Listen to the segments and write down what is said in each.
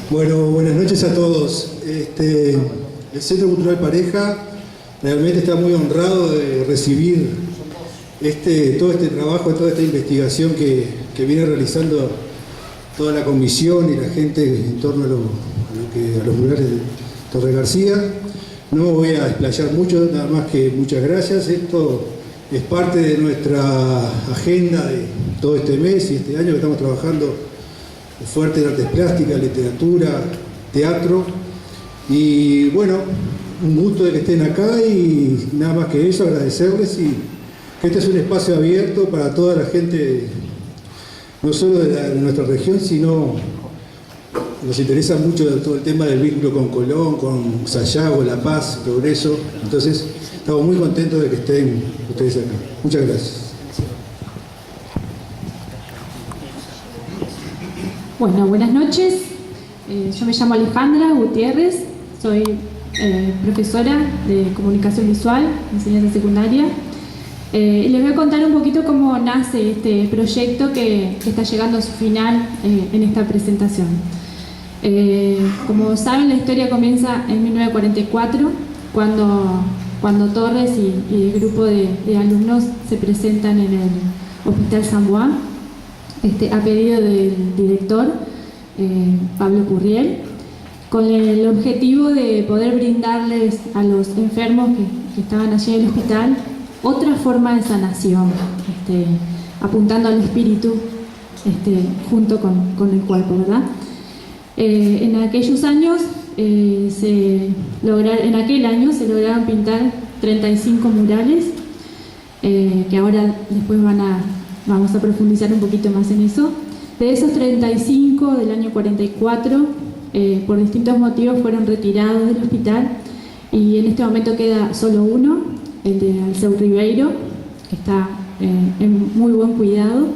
Bueno, buenas noches a todos. El Centro Cultural Pareja realmente está muy honrado de recibir todo este trabajo, toda esta investigación que viene realizando toda la comisión y la gente en torno a los murales de Torre García. No me voy a explayar mucho, nada más que muchas gracias. Esto es parte de nuestra agenda de todo este mes y este año que estamos trabajando fuerte en artes plásticas, literatura, teatro. Y bueno, un gusto de que estén acá y nada más que eso, agradecerles y que este es un espacio abierto para toda la gente, no solo de nuestra región, sino nos interesa mucho todo el tema del vínculo con Colón, con Sayago, La Paz, Progreso. Entonces, estamos muy contentos de que estén ustedes acá. Muchas gracias. Bueno, buenas noches. Yo me llamo Alejandra Gutiérrez, soy profesora de comunicación visual, enseñanza secundaria. Y les voy a contar un poquito cómo nace este proyecto que está llegando a su final en esta presentación. Como saben, la historia comienza en 1944, cuando Torres y el grupo de alumnos se presentan en el Hospital San Juan, a pedido del director Pablo Curriel, con el objetivo de poder brindarles a los enfermos que estaban allí en el hospital otra forma de sanación, apuntando al espíritu junto con el cuerpo, ¿verdad? En aquellos años, en aquel año se lograron pintar 35 murales, que ahora después vamos a profundizar un poquito más en eso. De esos 35 del año 44, por distintos motivos fueron retirados del hospital y en este momento queda solo uno, el de Alceu Ribeiro, que está en muy buen cuidado.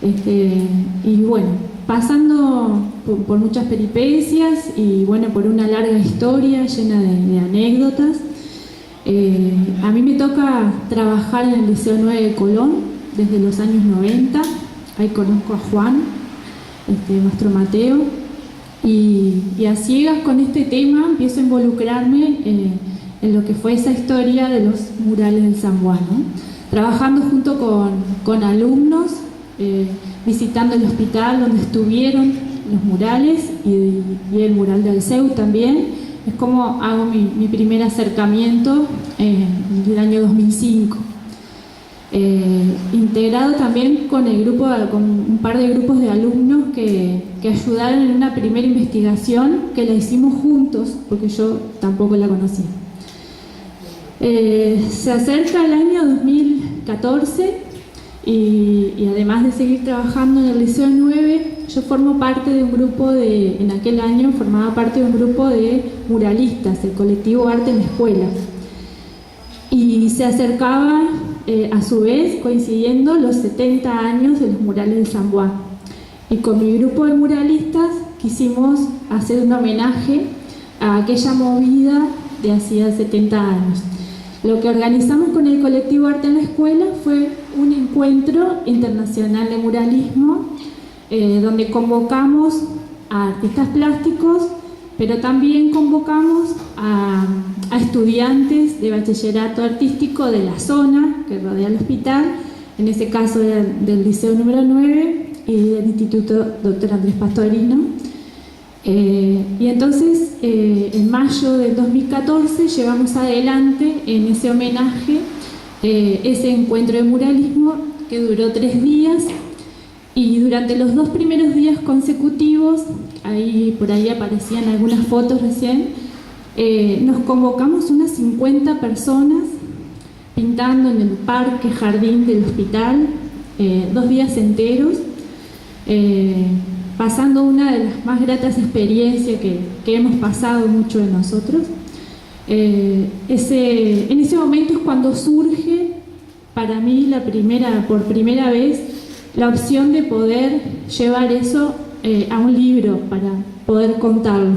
Y bueno, pasando por muchas peripecias y bueno, por una larga historia llena de anécdotas, a mí me toca trabajar en el Liceo 9 de Colón desde los años 90. Ahí conozco a Juan, nuestro Mateo, y a ciegas con este tema empiezo a involucrarme en lo que fue esa historia de los murales del San Juan, ¿no? Trabajando junto con alumnos, visitando el hospital donde estuvieron los murales y el mural de Alceu también. Es como hago mi primer acercamiento en el año 2005. Integrado también con un par de grupos de alumnos que ayudaron en una primera investigación que la hicimos juntos, porque yo tampoco la conocía. Se acerca el año 2014 y además de seguir trabajando en el Liceo 9, yo formo parte de un grupo en aquel año formaba parte de un grupo de muralistas, el colectivo Arte en la Escuela. Y se acercaba a su vez coincidiendo los 70 años de los murales de San Juan. Y con mi grupo de muralistas quisimos hacer un homenaje a aquella movida de hacía 70 años. Lo que organizamos con el colectivo Arte en la Escuela fue un encuentro internacional de muralismo donde convocamos a artistas plásticos, pero también convocamos a estudiantes de bachillerato artístico de la zona que rodea el hospital, en ese caso del Liceo número 9 y del Instituto Dr. Andrés Pastorino. Y entonces, en mayo del 2014, llevamos adelante en ese homenaje ese encuentro de muralismo que duró 3 días. Y durante los 2 primeros días consecutivos, por ahí aparecían algunas fotos recién, nos convocamos unas 50 personas pintando en el parque jardín del hospital, 2 días enteros, pasando una de las más gratas experiencias que hemos pasado mucho de nosotros. En ese momento es cuando surge para mí por primera vez la opción de poder llevar eso a un libro para poder contarlo.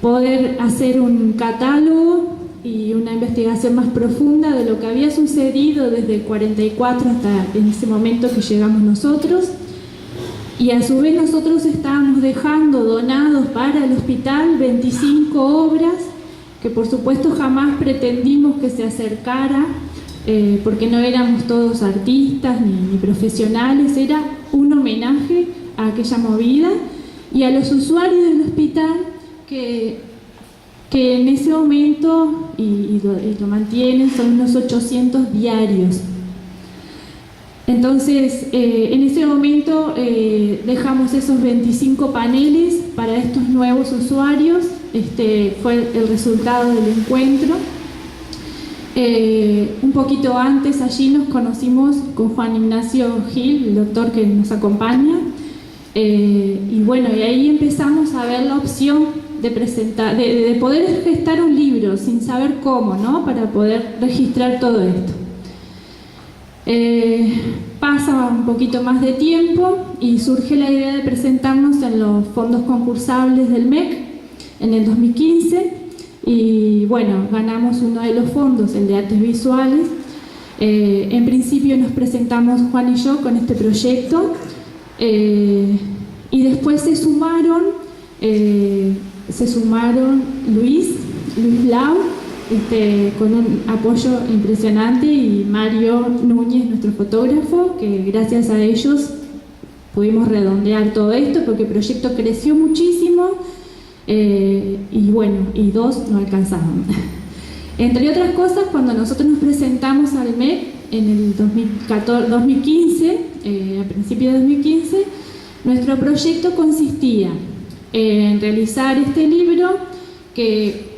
Poder hacer un catálogo y una investigación más profunda de lo que había sucedido desde el 44 hasta en ese momento que llegamos nosotros, Y a su vez nosotros estábamos dejando donados para el hospital 25 obras que por supuesto jamás pretendimos que se acercara, porque no éramos todos artistas ni profesionales, era un homenaje a aquella movida y a los usuarios del hospital que en ese momento, y lo mantienen, son unos 800 diarios. Entonces, en ese momento dejamos esos 25 paneles para estos nuevos usuarios. Fue el resultado del encuentro. Un poquito antes allí nos conocimos con Juan Ignacio Gil, el doctor que nos acompaña, y bueno, y ahí empezamos a ver la opción de presentar, de poder gestar un libro sin saber cómo, ¿no? Para poder registrar todo esto. Pasa un poquito más de tiempo y surge la idea de presentarnos en los fondos concursables del MEC en el 2015 y bueno, ganamos uno de los fondos, el de artes visuales. En principio nos presentamos Juan y yo con este proyecto y después se sumaron Luis Lau, con un apoyo impresionante, y Mario Núñez, nuestro fotógrafo, que gracias a ellos pudimos redondear todo esto porque el proyecto creció muchísimo y bueno, y dos no alcanzaron. Entre otras cosas, cuando nosotros nos presentamos al MEC en el 2015, a principios de 2015, nuestro proyecto consistía en realizar este libro que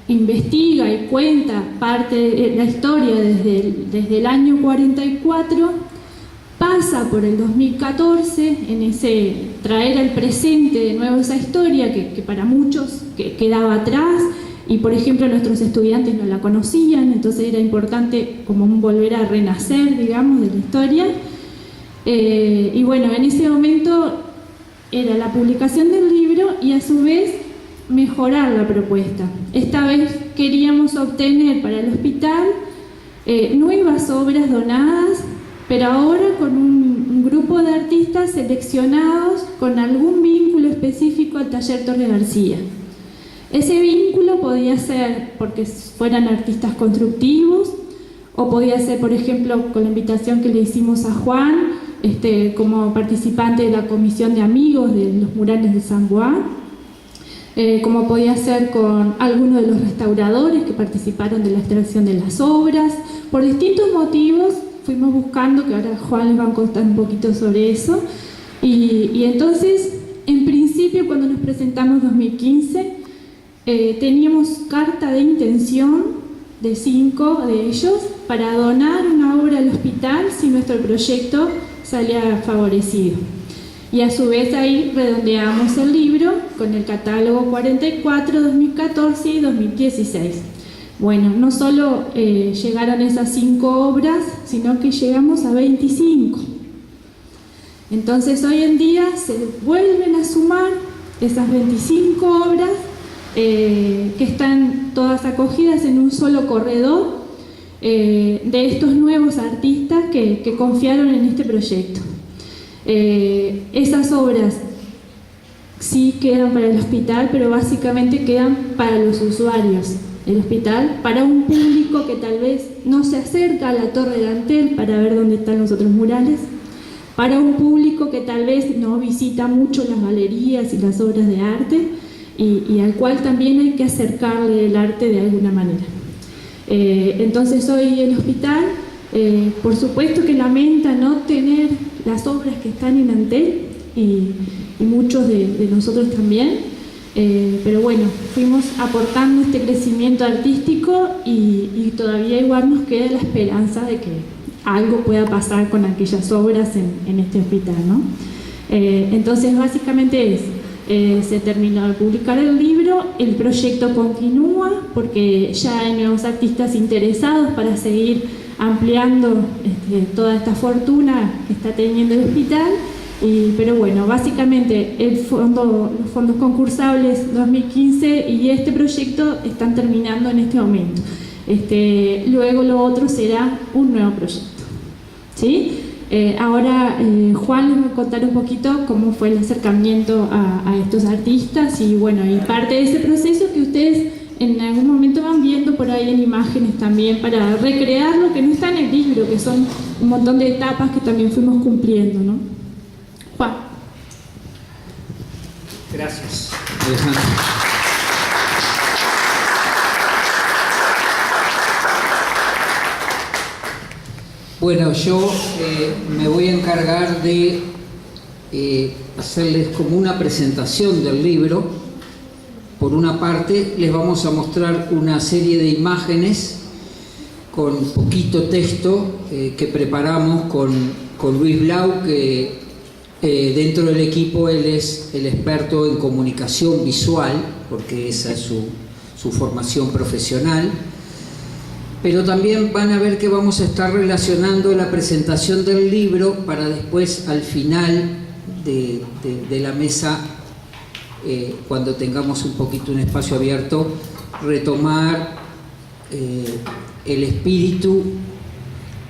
investiga y cuenta parte de la historia desde el año 44, pasa por el 2014 en ese traer al presente de nuevo esa historia que para muchos quedaba atrás y por ejemplo nuestros estudiantes no la conocían, entonces era importante como un volver a renacer, digamos, de la historia. Y bueno, en ese momento era la publicación del libro y a su vez mejorar la propuesta. Esta vez queríamos obtener para el hospital nuevas obras donadas, pero ahora con un grupo de artistas seleccionados con algún vínculo específico al taller Torre García. Ese vínculo podía ser porque fueran artistas constructivos, o podía ser, por ejemplo, con la invitación que le hicimos a Juan, como participante de la comisión de amigos de los murales de San Juan, como podía ser con algunos de los restauradores que participaron de la extracción de las obras. Por distintos motivos fuimos buscando, que ahora Juan les va a contar un poquito sobre eso, y entonces, en principio, cuando nos presentamos en 2015, teníamos carta de intención de 5 de ellos para donar una obra al hospital si nuestro proyecto salía favorecido. Y a su vez ahí redondeamos el libro con el catálogo 44, 2014 y 2016. Bueno, no solo llegaron esas 5 obras, sino que llegamos a 25. Entonces hoy en día se vuelven a sumar esas 25 obras que están todas acogidas en un solo corredor de estos nuevos artistas que confiaron en este proyecto. Esas obras sí quedan para el hospital, pero básicamente quedan para los usuarios del hospital, para un público que tal vez no se acerca a la Torre de Antel para ver dónde están los otros murales, para un público que tal vez no visita mucho las galerías y las obras de arte y al cual también hay que acercarle el arte de alguna manera. Entonces hoy el hospital, por supuesto que lamenta no tener las obras que están en Antel y muchos de nosotros también, pero bueno, fuimos aportando este crecimiento artístico y todavía igual nos queda la esperanza de que algo pueda pasar con aquellas obras en este hospital, ¿no? Entonces básicamente se terminó de publicar el libro, el proyecto continúa porque ya hay nuevos artistas interesados para seguir ampliando toda esta fortuna que está teniendo el hospital, pero bueno, básicamente los fondos concursables 2015 y este proyecto están terminando en este momento. Luego lo otro será un nuevo proyecto, ¿sí? Ahora Juan les va a contar un poquito cómo fue el acercamiento a estos artistas y bueno, y parte de ese proceso que ustedes en algún momento van viendo por ahí en imágenes también para recrear lo que no está en el libro, que son un montón de etapas que también fuimos cumpliendo, ¿no? Juan. Gracias, Alejandro. Bueno, yo me voy a encargar de hacerles como una presentación del libro. Por una parte, les vamos a mostrar una serie de imágenes con poquito texto que preparamos con Luis Blau, que dentro del equipo él es el experto en comunicación visual, porque esa es su formación profesional. Pero también van a ver que vamos a estar relacionando la presentación del libro para después, al final de la mesa, cuando tengamos un poquito un espacio abierto, retomar el espíritu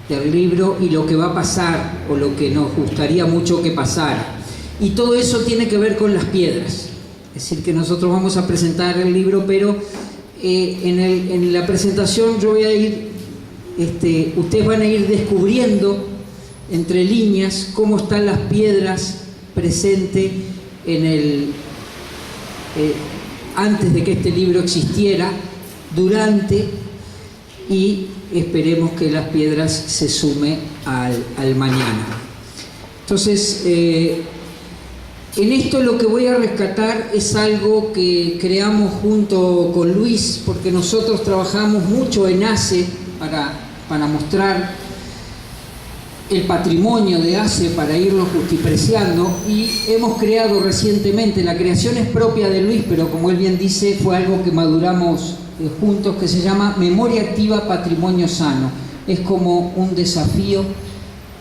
del libro y lo que va a pasar o lo que nos gustaría mucho que pasara. Y todo eso tiene que ver con las piedras. Es decir, que nosotros vamos a presentar el libro, pero en la presentación yo voy a ir, ustedes van a ir descubriendo entre líneas cómo están las piedras presentes en antes de que este libro existiera, durante, y esperemos que las piedras se sume al mañana. Entonces, en esto lo que voy a rescatar es algo que creamos junto con Luis, porque nosotros trabajamos mucho en ACE para mostrar el patrimonio de ACE, para irlo justipreciando, y hemos creado recientemente, la creación es propia de Luis, pero como él bien dice, fue algo que maduramos juntos, que se llama Memoria Activa Patrimonio Sano. Es como un desafío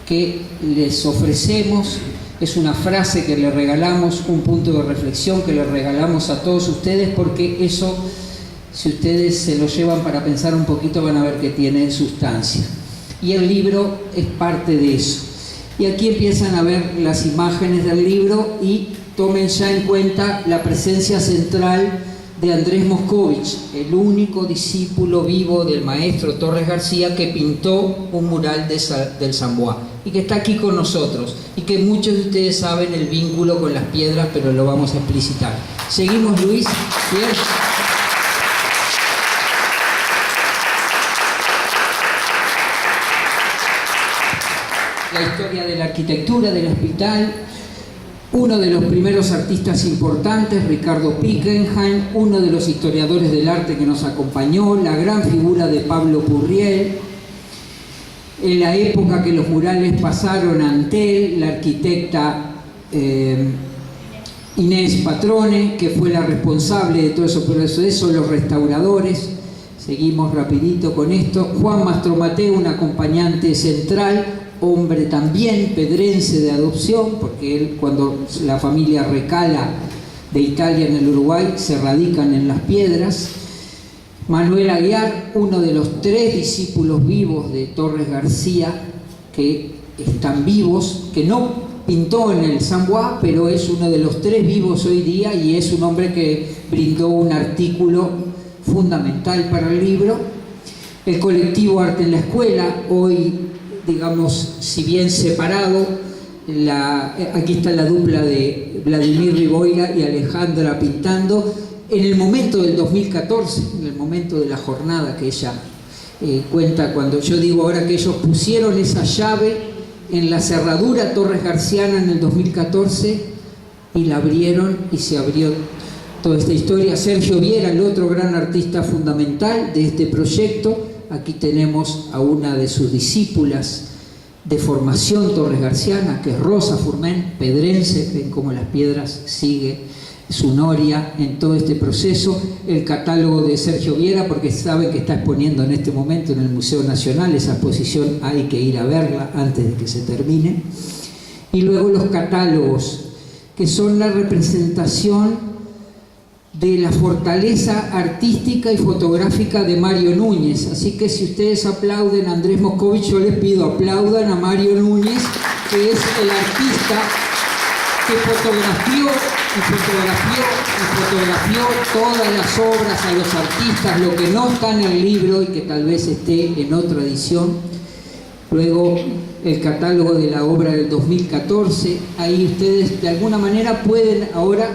que les ofrecemos, es una frase que le regalamos, un punto de reflexión que le regalamos a todos ustedes, porque eso, si ustedes se lo llevan para pensar un poquito, van a ver que tiene sustancia. Y el libro es parte de eso. Y aquí empiezan a ver las imágenes del libro y tomen ya en cuenta la presencia central de Andrés Moscovich, el único discípulo vivo del maestro Torres García que pintó un mural del Samboa y que está aquí con nosotros y que muchos de ustedes saben el vínculo con las piedras, pero lo vamos a explicitar. Seguimos, Luis. Bien. La historia de la arquitectura del hospital, uno de los primeros artistas importantes, Ricardo Pickenheim, uno de los historiadores del arte que nos acompañó, la gran figura de Pablo Purriel, en la época que los murales pasaron ante él, la arquitecta Inés Patrone, que fue la responsable de todo eso, pero eso los restauradores. Seguimos rapidito con esto. Juan Mastromateo, un acompañante central, hombre también pedrense de adopción, porque él, cuando la familia recala de Italia en el Uruguay, se radican en Las Piedras. Manuel Aguiar, uno de los 3 discípulos vivos de Torres García, que están vivos, que no pintó en el Samboa, pero es uno de los 3 vivos hoy día y es un hombre que brindó un artículo fundamental para el libro. El colectivo Arte en la Escuela, hoy, digamos, si bien separado, aquí está la dupla de Vladimir Riboira y Alejandra pintando, en el momento del 2014, en el momento de la jornada que ella cuenta, cuando yo digo ahora que ellos pusieron esa llave en la cerradura Torres Garciana en el 2014 y la abrieron y se abrió toda esta historia. Sergio Viera, el otro gran artista fundamental de este proyecto. Aquí tenemos a una de sus discípulas de formación Torres Garciana, que es Rosa Furmen, pedrense. Ven cómo Las Piedras sigue su noria en todo este proceso. El catálogo de Sergio Viera, porque saben que está exponiendo en este momento en el Museo Nacional. Esa exposición hay que ir a verla antes de que se termine. Y luego los catálogos, que son la representación de la fortaleza artística y fotográfica de Mario Núñez. Así que si ustedes aplauden a Andrés Moscovich, yo les pido aplaudan a Mario Núñez, que es el artista que fotografió todas las obras, a los artistas, lo que no está en el libro y que tal vez esté en otra edición. Luego el catálogo de la obra del 2014, ahí ustedes de alguna manera pueden ahora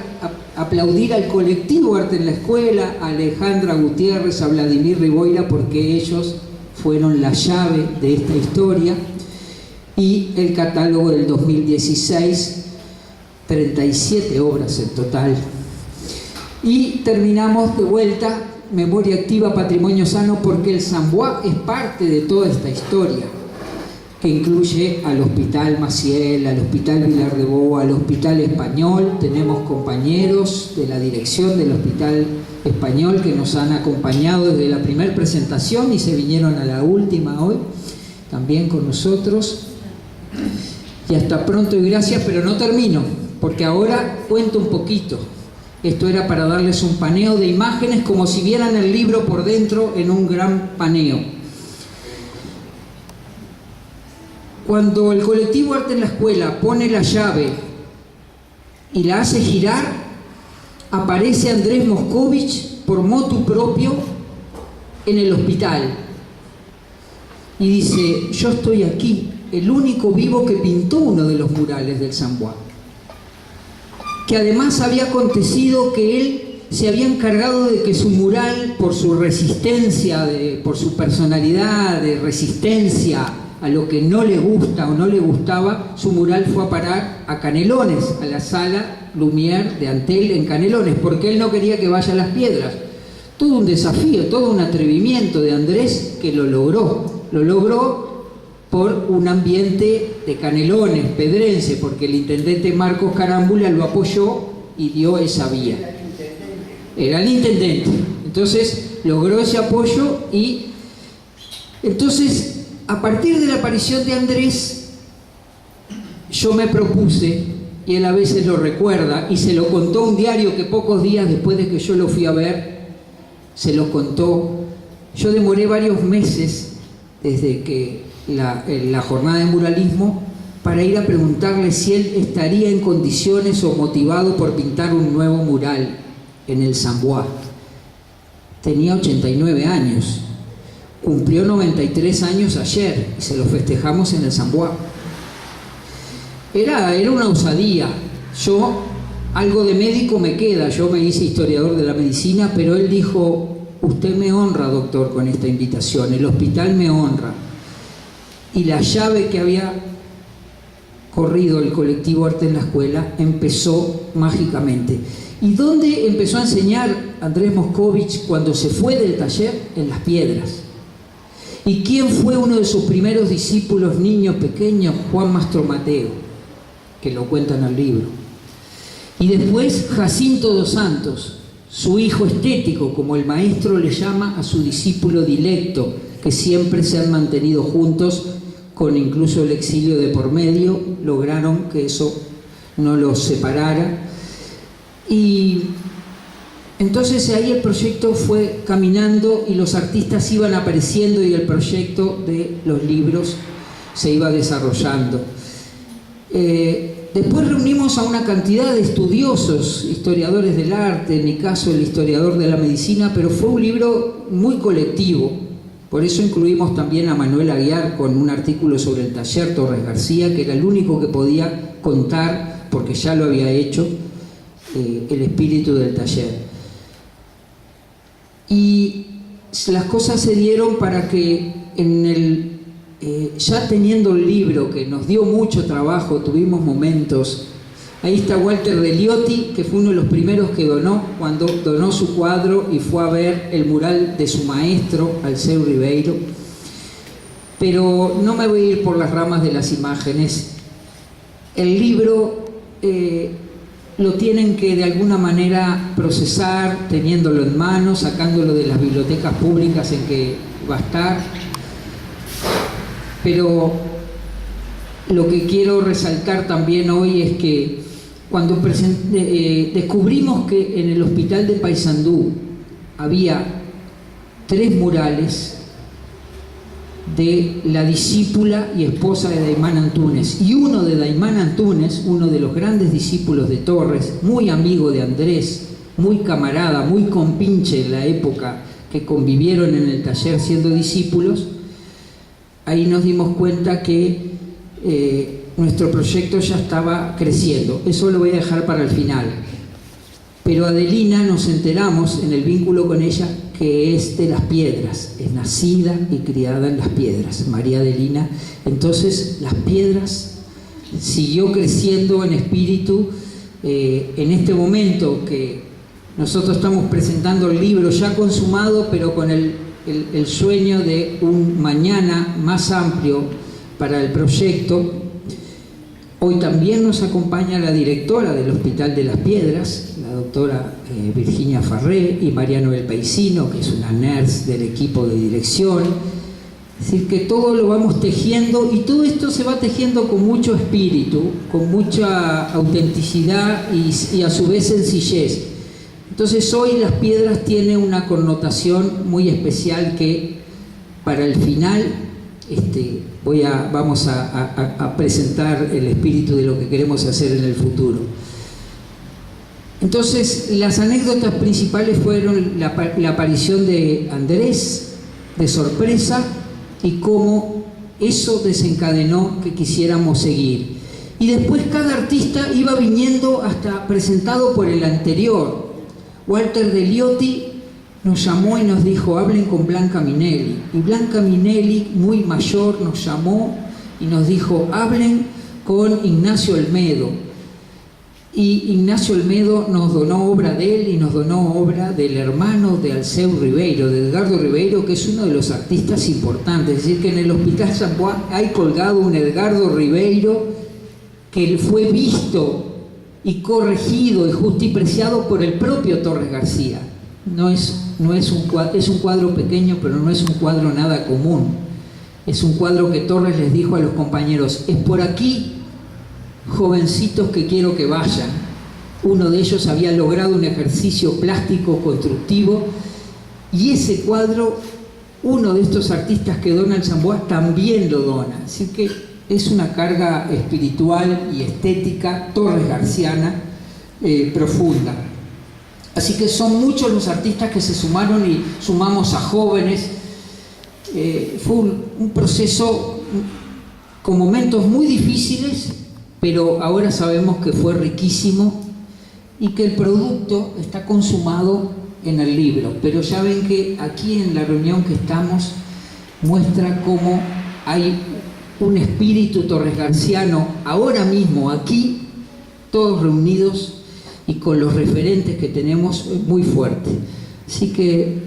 aplaudir al colectivo Arte en la Escuela, a Alejandra Gutiérrez, a Vladimir Riboira, porque ellos fueron la llave de esta historia, y el catálogo del 2016, 37 obras en total. Y terminamos de vuelta, Memoria Activa, Patrimonio Sano, porque el Samboa es parte de toda esta historia, que incluye al Hospital Maciel, al Hospital Vilar de Boa, al Hospital Español. Tenemos compañeros de la dirección del Hospital Español que nos han acompañado desde la primera presentación y se vinieron a la última hoy, también con nosotros. Y hasta pronto y gracias, pero no termino, porque ahora cuento un poquito. Esto era para darles un paneo de imágenes, como si vieran el libro por dentro en un gran paneo. Cuando el colectivo Arte en la Escuela pone la llave y la hace girar, aparece Andrés Moscovich por motu propio en el hospital y dice: yo estoy aquí, el único vivo que pintó uno de los murales del Samboa, que además había acontecido que él se había encargado de que su mural, por su resistencia, por su personalidad de resistencia a lo que no le gusta o no le gustaba, su mural fue a parar a Canelones, a la sala Lumière de Antel en Canelones, porque él no quería que vaya a Las Piedras. Todo un desafío, todo un atrevimiento de Andrés, que lo logró por un ambiente de Canelones, pedrense, porque el intendente Marcos Carámbula lo apoyó y dio esa vía. Era el intendente. Entonces logró ese apoyo y entonces, a partir de la aparición de Andrés, yo me propuse, y él a veces lo recuerda, y se lo contó un diario que pocos días después de que yo lo fui a ver, se lo contó. Yo demoré varios meses desde que la jornada de muralismo para ir a preguntarle si él estaría en condiciones o motivado por pintar un nuevo mural en el Samboa. Tenía 89 años. Cumplió 93 años ayer y se lo festejamos en el Samboa. Era una osadía. Yo, algo de médico me queda, yo me hice historiador de la medicina, pero él dijo: usted me honra, doctor, con esta invitación, el hospital me honra. Y la llave que había corrido el colectivo Arte en la Escuela empezó mágicamente. ¿Y dónde empezó a enseñar Andrés Moscovich cuando se fue del taller? En Las Piedras. ¿Y quién fue uno de sus primeros discípulos, niños pequeños? Juan Mastromateo, que lo cuenta en el libro. Y después Jacinto dos Santos, su hijo estético, como el maestro le llama a su discípulo dilecto, que siempre se han mantenido juntos, con incluso el exilio de por medio, lograron que eso no los separara. Y entonces ahí el proyecto fue caminando y los artistas iban apareciendo y el proyecto de los libros se iba desarrollando. Después reunimos a una cantidad de estudiosos, historiadores del arte, en mi caso el historiador de la medicina, pero fue un libro muy colectivo. Por eso incluimos también a Manuel Aguiar con un artículo sobre el taller Torres García, que era el único que podía contar, porque ya lo había hecho, el espíritu del taller. Y las cosas se dieron para que ya teniendo el libro, que nos dio mucho trabajo, tuvimos momentos. Ahí está Walter Deliotti, que fue uno de los primeros que donó, cuando donó su cuadro y fue a ver el mural de su maestro, Alceu Ribeiro. Pero no me voy a ir por las ramas de las imágenes. El libro lo tienen que de alguna manera procesar, teniéndolo en mano, sacándolo de las bibliotecas públicas en que va a estar. Pero lo que quiero resaltar también hoy es que cuando descubrimos que en el hospital de Paysandú había 3 murales de la discípula y esposa de Daymán Antúnez, y uno de Daymán Antúnez, uno de los grandes discípulos de Torres, muy amigo de Andrés, muy camarada, muy compinche en la época que convivieron en el taller siendo discípulos. Ahí nos dimos cuenta que nuestro proyecto ya estaba creciendo. Eso lo voy a dejar para el final. Pero Adelina, nos enteramos en el vínculo con ella, que es de Las Piedras, es nacida y criada en Las Piedras, María Adelina. Entonces Las Piedras siguió creciendo en espíritu. En este momento que nosotros estamos presentando el libro ya consumado, pero con el sueño de un mañana más amplio para el proyecto. Hoy también nos acompaña la directora del Hospital de Las Piedras, la doctora Virginia Farré, y Mariano del Paisino, que es una nurse del equipo de dirección. Es decir, que todo lo vamos tejiendo, y todo esto se va tejiendo con mucho espíritu, con mucha autenticidad y a su vez sencillez. Entonces hoy Las Piedras tiene una connotación muy especial que para el final vamos a presentar el espíritu de lo que queremos hacer en el futuro. Entonces las anécdotas principales fueron la aparición de Andrés de sorpresa y cómo eso desencadenó que quisiéramos seguir. Y después cada artista iba viniendo hasta presentado por el anterior. Walter De Liotti nos llamó y nos dijo: hablen con Blanca Minelli. Y Blanca Minelli, muy mayor, nos llamó y nos dijo: hablen con Ignacio Olmedo. Y Ignacio Olmedo nos donó obra de él y nos donó obra del hermano de Alceu Ribeiro, de Edgardo Ribeiro, que es uno de los artistas importantes. Es decir, que en el Hospital San Juan hay colgado un Edgardo Ribeiro que fue visto y corregido y justipreciado por el propio Torres García. Es un cuadro pequeño, pero no es un cuadro nada común. Es un cuadro que Torres les dijo a los compañeros: es por aquí, jovencitos, que quiero que vayan. Uno de ellos había logrado un ejercicio plástico constructivo, y ese cuadro, uno de estos artistas que dona el San Bois también lo dona. Así que es una carga espiritual y estética torres garciana profunda. Así que son muchos los artistas que se sumaron y sumamos a jóvenes. Fue un proceso con momentos muy difíciles, pero ahora sabemos que fue riquísimo y que el producto está consumado en el libro. Pero ya ven que aquí en la reunión que estamos muestra cómo hay un espíritu torresgarciano ahora mismo aquí, todos reunidos y con los referentes que tenemos muy fuerte. Así que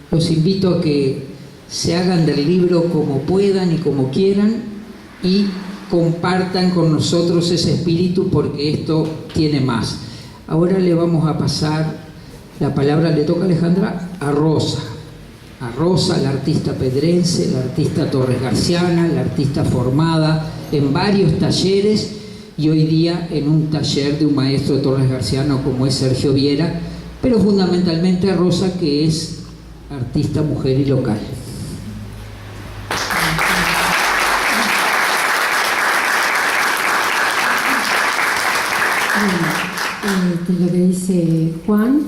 los invito a que se hagan del libro como puedan y como quieran, y compartan con nosotros ese espíritu, porque esto tiene más. Ahora le vamos a pasar la palabra, le toca a Alejandra, a Rosa, la artista pedrense, la artista torresgarciana, la artista formada en varios talleres y hoy día en un taller de un maestro torresgarciano como es Sergio Viera, pero fundamentalmente a Rosa, que es artista, mujer y local. Lo que dice Juan,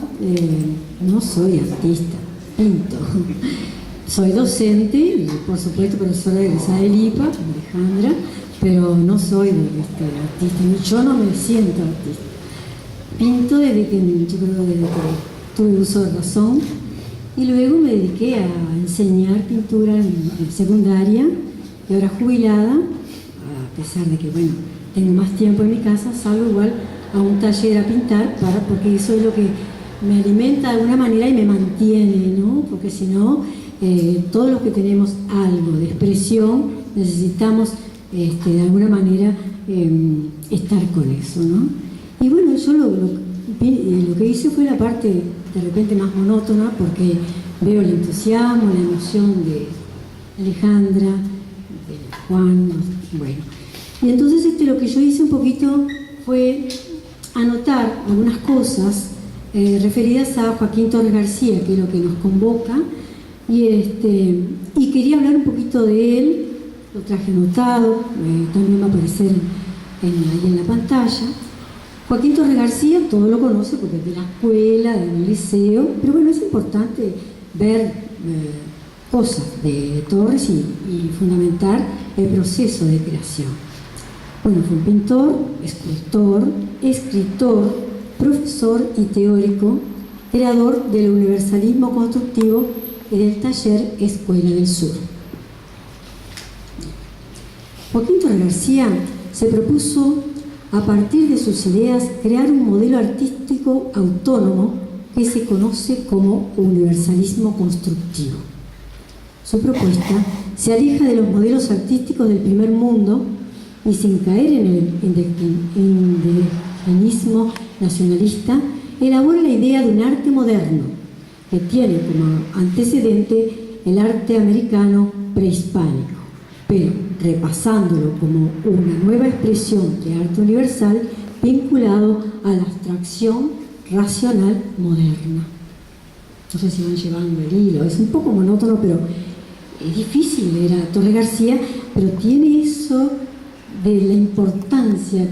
no soy artista, pinto. Soy docente y por supuesto profesora egresada del IPA, Alejandra, pero no soy artista, yo no me siento artista. Pinto desde que tuve uso de razón, y luego me dediqué a enseñar pintura en secundaria, y ahora jubilada, a pesar de que tengo más tiempo en mi casa, salgo igual a un taller a pintar, porque eso es lo que me alimenta de alguna manera y me mantiene, ¿no? Porque si no, todos los que tenemos algo de expresión necesitamos de alguna manera estar con eso, ¿no? Y bueno, yo lo que hice fue la parte de repente más monótona, porque veo el entusiasmo, la emoción de Alejandra, de Juan, bueno. Y entonces lo que yo hice un poquito fue anotar algunas cosas referidas a Joaquín Torres García, que es lo que nos convoca, y quería hablar un poquito de él. Lo traje anotado, también va a aparecer ahí en la pantalla. Joaquín Torres García, todo lo conoce porque es de la escuela, del liceo, pero bueno, es importante ver cosas de Torres y fundamentar el proceso de creación. Bueno, fue un pintor, escultor, escritor, profesor y teórico, creador del universalismo constructivo y del taller Escuela del Sur. Joaquín Torres García se propuso, a partir de sus ideas, crear un modelo artístico autónomo que se conoce como universalismo constructivo. Su propuesta se aleja de los modelos artísticos del primer mundo y, sin caer en el indigenismo nacionalista, elabora la idea de un arte moderno que tiene como antecedente el arte americano prehispánico, pero repasándolo como una nueva expresión de arte universal vinculado a la abstracción racional moderna. No sé si van llevando el hilo, es un poco monótono, pero es difícil leer a Torres García, pero tiene eso de la importancia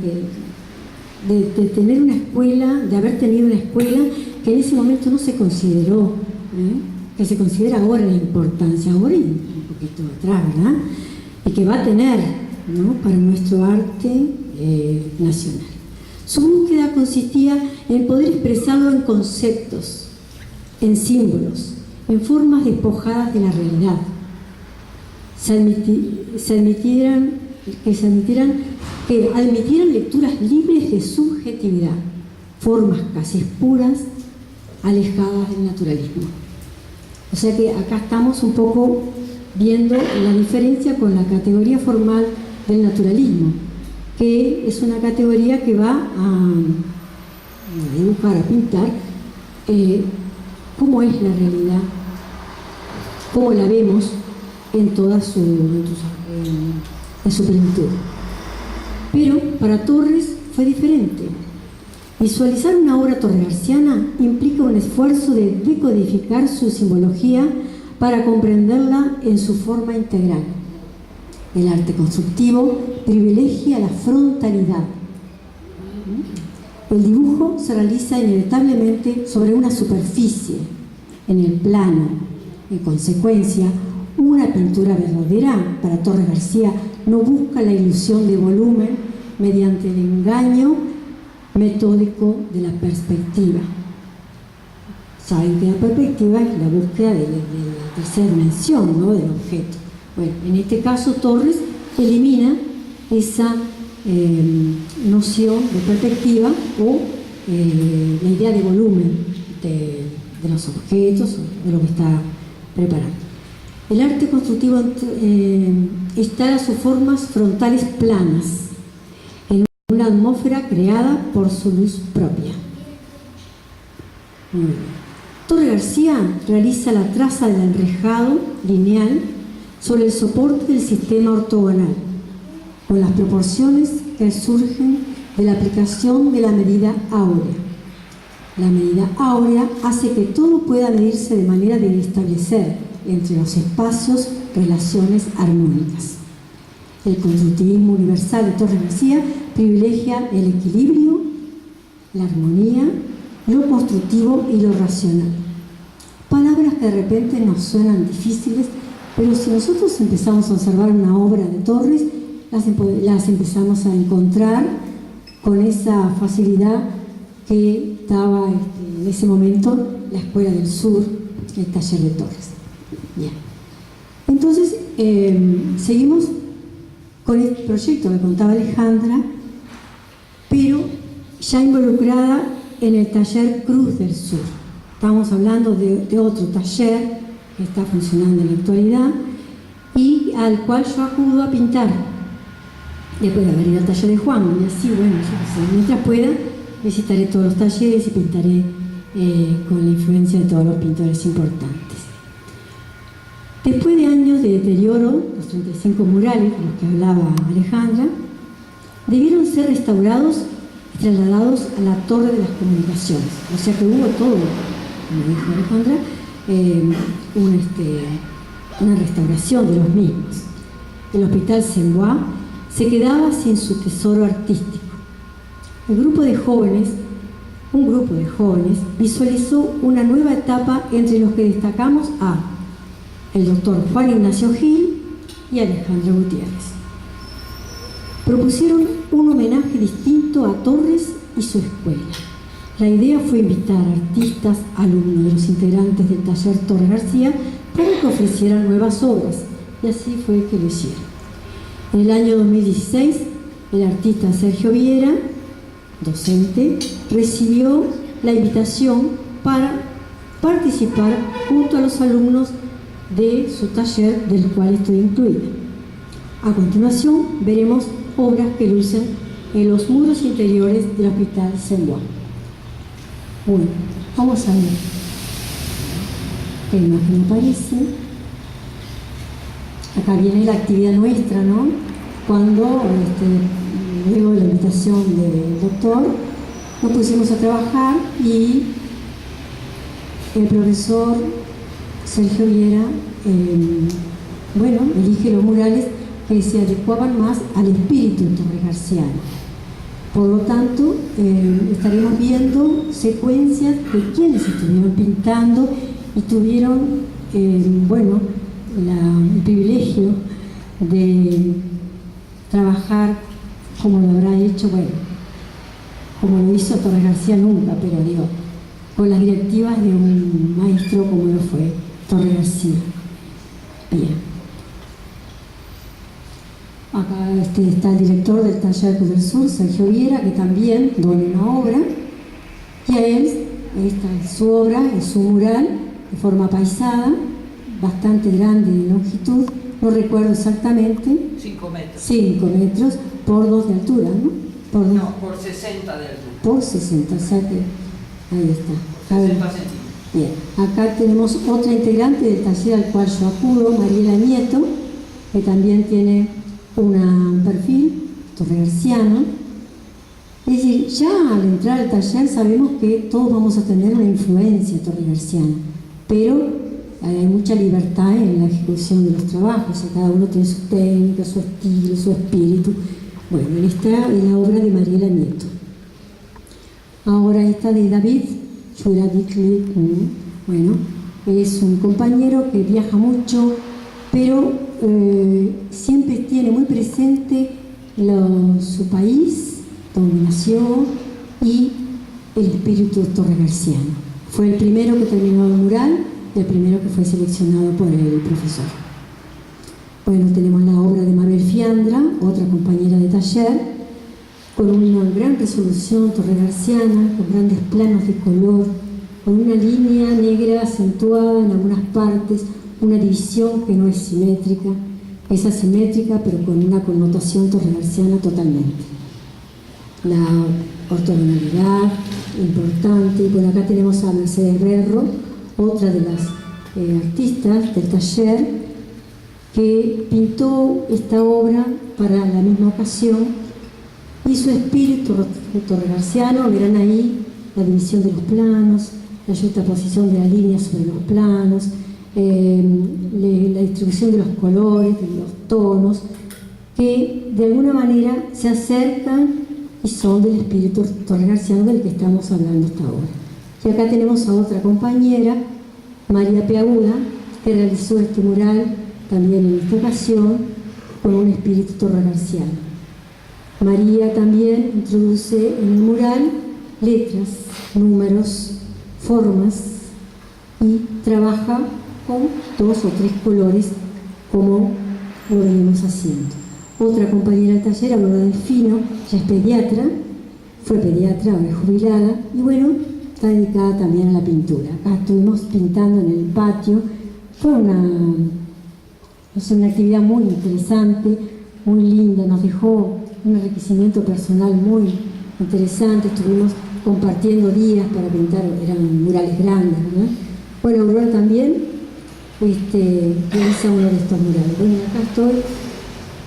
de tener una escuela, de haber tenido una escuela que en ese momento no se consideró, que se considera ahora la importancia, ahora y un poquito atrás, ¿verdad? Y que va a tener, ¿no?, para nuestro arte nacional. Su búsqueda consistía en poder expresarlo en conceptos, en símbolos, en formas despojadas de la realidad. Que admitieran lecturas libres de subjetividad, formas casi puras, alejadas del naturalismo. O sea que acá estamos un poco viendo la diferencia con la categoría formal del naturalismo, que es una categoría que va a dibujar, a pintar cómo es la realidad, cómo la vemos en toda su plenitud. Pero para Torres fue diferente. Visualizar una obra torresgarciana implica un esfuerzo de decodificar su simbología para comprenderla en su forma integral. El arte constructivo privilegia la frontalidad. El dibujo se realiza inevitablemente sobre una superficie, en el plano. En consecuencia, una pintura verdadera para Torres García no busca la ilusión de volumen mediante el engaño metódico de la perspectiva. Saben que la perspectiva es la búsqueda de la tercera dimensión, ¿no?, del objeto. Bueno, en este caso Torres elimina esa noción de perspectiva o la idea de volumen de los objetos o de lo que está preparando. El arte constructivo instala sus formas frontales planas en una atmósfera creada por su luz propia. Muy bien. Torres García realiza la traza del enrejado lineal sobre el soporte del sistema ortogonal, con las proporciones que surgen de la aplicación de la medida áurea. La medida áurea hace que todo pueda medirse de manera de establecer entre los espacios relaciones armónicas. El constructivismo universal de Torres García privilegia el equilibrio, la armonía, lo constructivo y lo racional. Palabras que de repente nos suenan difíciles, pero si nosotros empezamos a observar una obra de Torres, las empezamos a encontrar con esa facilidad que daba en ese momento la Escuela del Sur, el taller de Torres. Bien. Entonces, seguimos con el proyecto que contaba Alejandra, pero ya involucrada en el taller Cruz del Sur. Estamos hablando de otro taller que está funcionando en la actualidad y al cual yo acudo a pintar. Después de haber ido al taller de Juan, y así, bueno, mientras pueda, visitaré todos los talleres y pintaré con la influencia de todos los pintores importantes. Después de años de deterioro, los 35 murales de los que hablaba Alejandra, debieron ser restaurados trasladados a la Torre de las Comunicaciones. O sea que hubo todo, como dijo Alejandra, una restauración de los mismos. El Hospital Saint-Ouen se quedaba sin su tesoro artístico. Un grupo de jóvenes visualizó una nueva etapa entre los que destacamos a el doctor Juan Ignacio Gil y Alejandra Gutiérrez. Propusieron un homenaje distinto a Torres y su escuela. La idea fue invitar a artistas, alumnos de los integrantes del taller Torres García, para que ofrecieran nuevas obras, y así fue que lo hicieron. En el año 2016, el artista Sergio Viera, docente, recibió la invitación para participar junto a los alumnos de su taller, del cual estoy incluida. A continuación, veremos obras que lucen en los muros interiores del Hospital Saint-Ouen. Bueno, vamos a ver qué imagen aparece. Acá viene la actividad nuestra, ¿no? Cuando, luego de la invitación del doctor, nos pusimos a trabajar y el profesor Sergio Viera, elige los murales que se adecuaban más al espíritu torregarciano. Por lo tanto, estaremos viendo secuencias de quienes estuvieron pintando y tuvieron, el privilegio de trabajar como lo habrá hecho, como lo hizo Torres García nunca, pero digo, con las directivas de un maestro como lo fue Torres García. Bien. Acá está el director del taller del Sur, Sergio Viera, que también dona una obra, y a él, esta es su obra, es su mural, de forma paisada, bastante grande de longitud, no recuerdo exactamente. 5 metros. 5 metros por 2 de altura, ¿no? Por 60 de altura. Por 60, o sea que ahí está. 60 centímetros. Bien, acá tenemos otra integrante del taller al cual yo acudo, Mariela Nieto, que también tiene un perfil torregarciano. Es decir, ya al entrar al taller sabemos que todos vamos a tener una influencia torregarciana, pero hay mucha libertad en la ejecución de los trabajos, cada uno tiene su técnica, su estilo, su espíritu. Bueno, esta es la obra de Mariela Nieto. Ahora esta de David Juradikli, es un compañero que viaja mucho, pero siempre tiene muy presente su país, donde nació, y el espíritu torregarciano. Fue el primero que terminó el mural y el primero que fue seleccionado por el profesor. Bueno, tenemos la obra de Mabel Fiandra, otra compañera de taller, con una gran resolución torregarciana, con grandes planos de color, con una línea negra acentuada en algunas partes, una división que no es simétrica, es asimétrica pero con una connotación torregarciana totalmente. La ortogonalidad importante, y por acá tenemos a Mercedes Berro, otra de las artistas del taller, que pintó esta obra para la misma ocasión, y su espíritu torregarciano, verán ahí la división de los planos, la juxtaposición de las líneas sobre los planos, la distribución de los colores, de los tonos, que de alguna manera se acercan y son del espíritu torregarciano del que estamos hablando hasta ahora. Y acá tenemos a otra compañera, María Peaguda, que realizó este mural también en esta ocasión con un espíritu torregarciano. María también introduce en el mural letras, números, formas, y trabaja con 2 o 3 colores como lo venimos haciendo. Otra compañera del taller, Aurora Delfino, ya es pediatra, fue pediatra, ahora es jubilada, y bueno, está dedicada también a la pintura. Acá estuvimos pintando en el patio, fue una actividad muy interesante, muy linda, nos dejó un enriquecimiento personal muy interesante, estuvimos compartiendo días para pintar, eran murales grandes, ¿no? Bueno, Aurora también realiza uno de estos murales. Bueno, acá estoy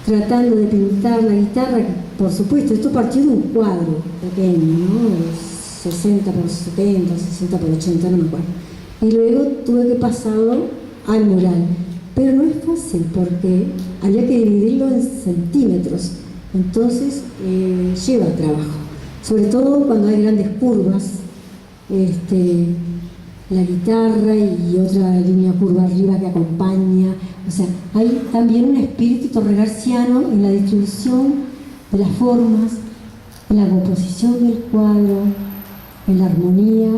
tratando de pintar la guitarra, que, por supuesto, esto partió de un cuadro pequeño, ¿no? 60 por 70, 60 por 80, no me acuerdo. Y luego tuve que pasarlo al mural. Pero no es fácil porque había que dividirlo en centímetros, entonces lleva trabajo, sobre todo cuando hay grandes curvas, la guitarra y otra línea curva arriba que acompaña, o sea, hay también un espíritu torregarciano en la distribución de las formas, en la composición del cuadro, en la armonía,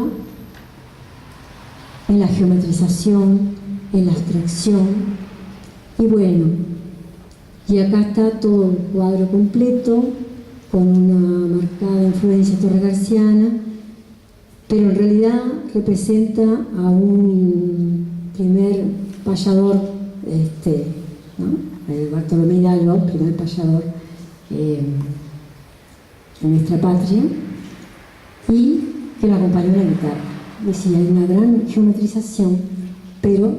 en la geometrización, en la abstracción. Y bueno, y acá está todo el cuadro completo con una marcada influencia torregarciana, pero en realidad representa a un primer payador, ¿no? El Bartolomé Hidalgo, primer payador en nuestra patria, y que lo acompañó una guitarra. Es decir, hay una gran geometrización, pero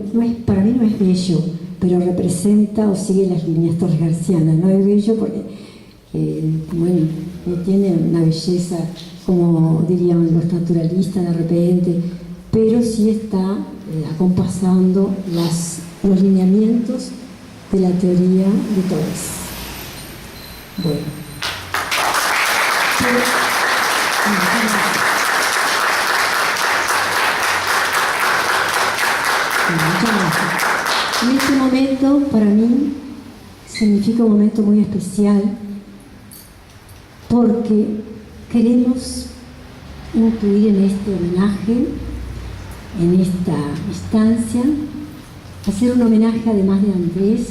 para mí no es bello, pero representa o sigue las líneas torregarcianas. No es bello porque, bueno, no tiene una belleza como dirían los naturalistas de repente, pero sí está acompasando los lineamientos de la teoría de Torres. Bueno. Muchas gracias. En este momento, para mí, significa un momento muy especial porque queremos incluir en este homenaje, en esta instancia, hacer un homenaje además de Andrés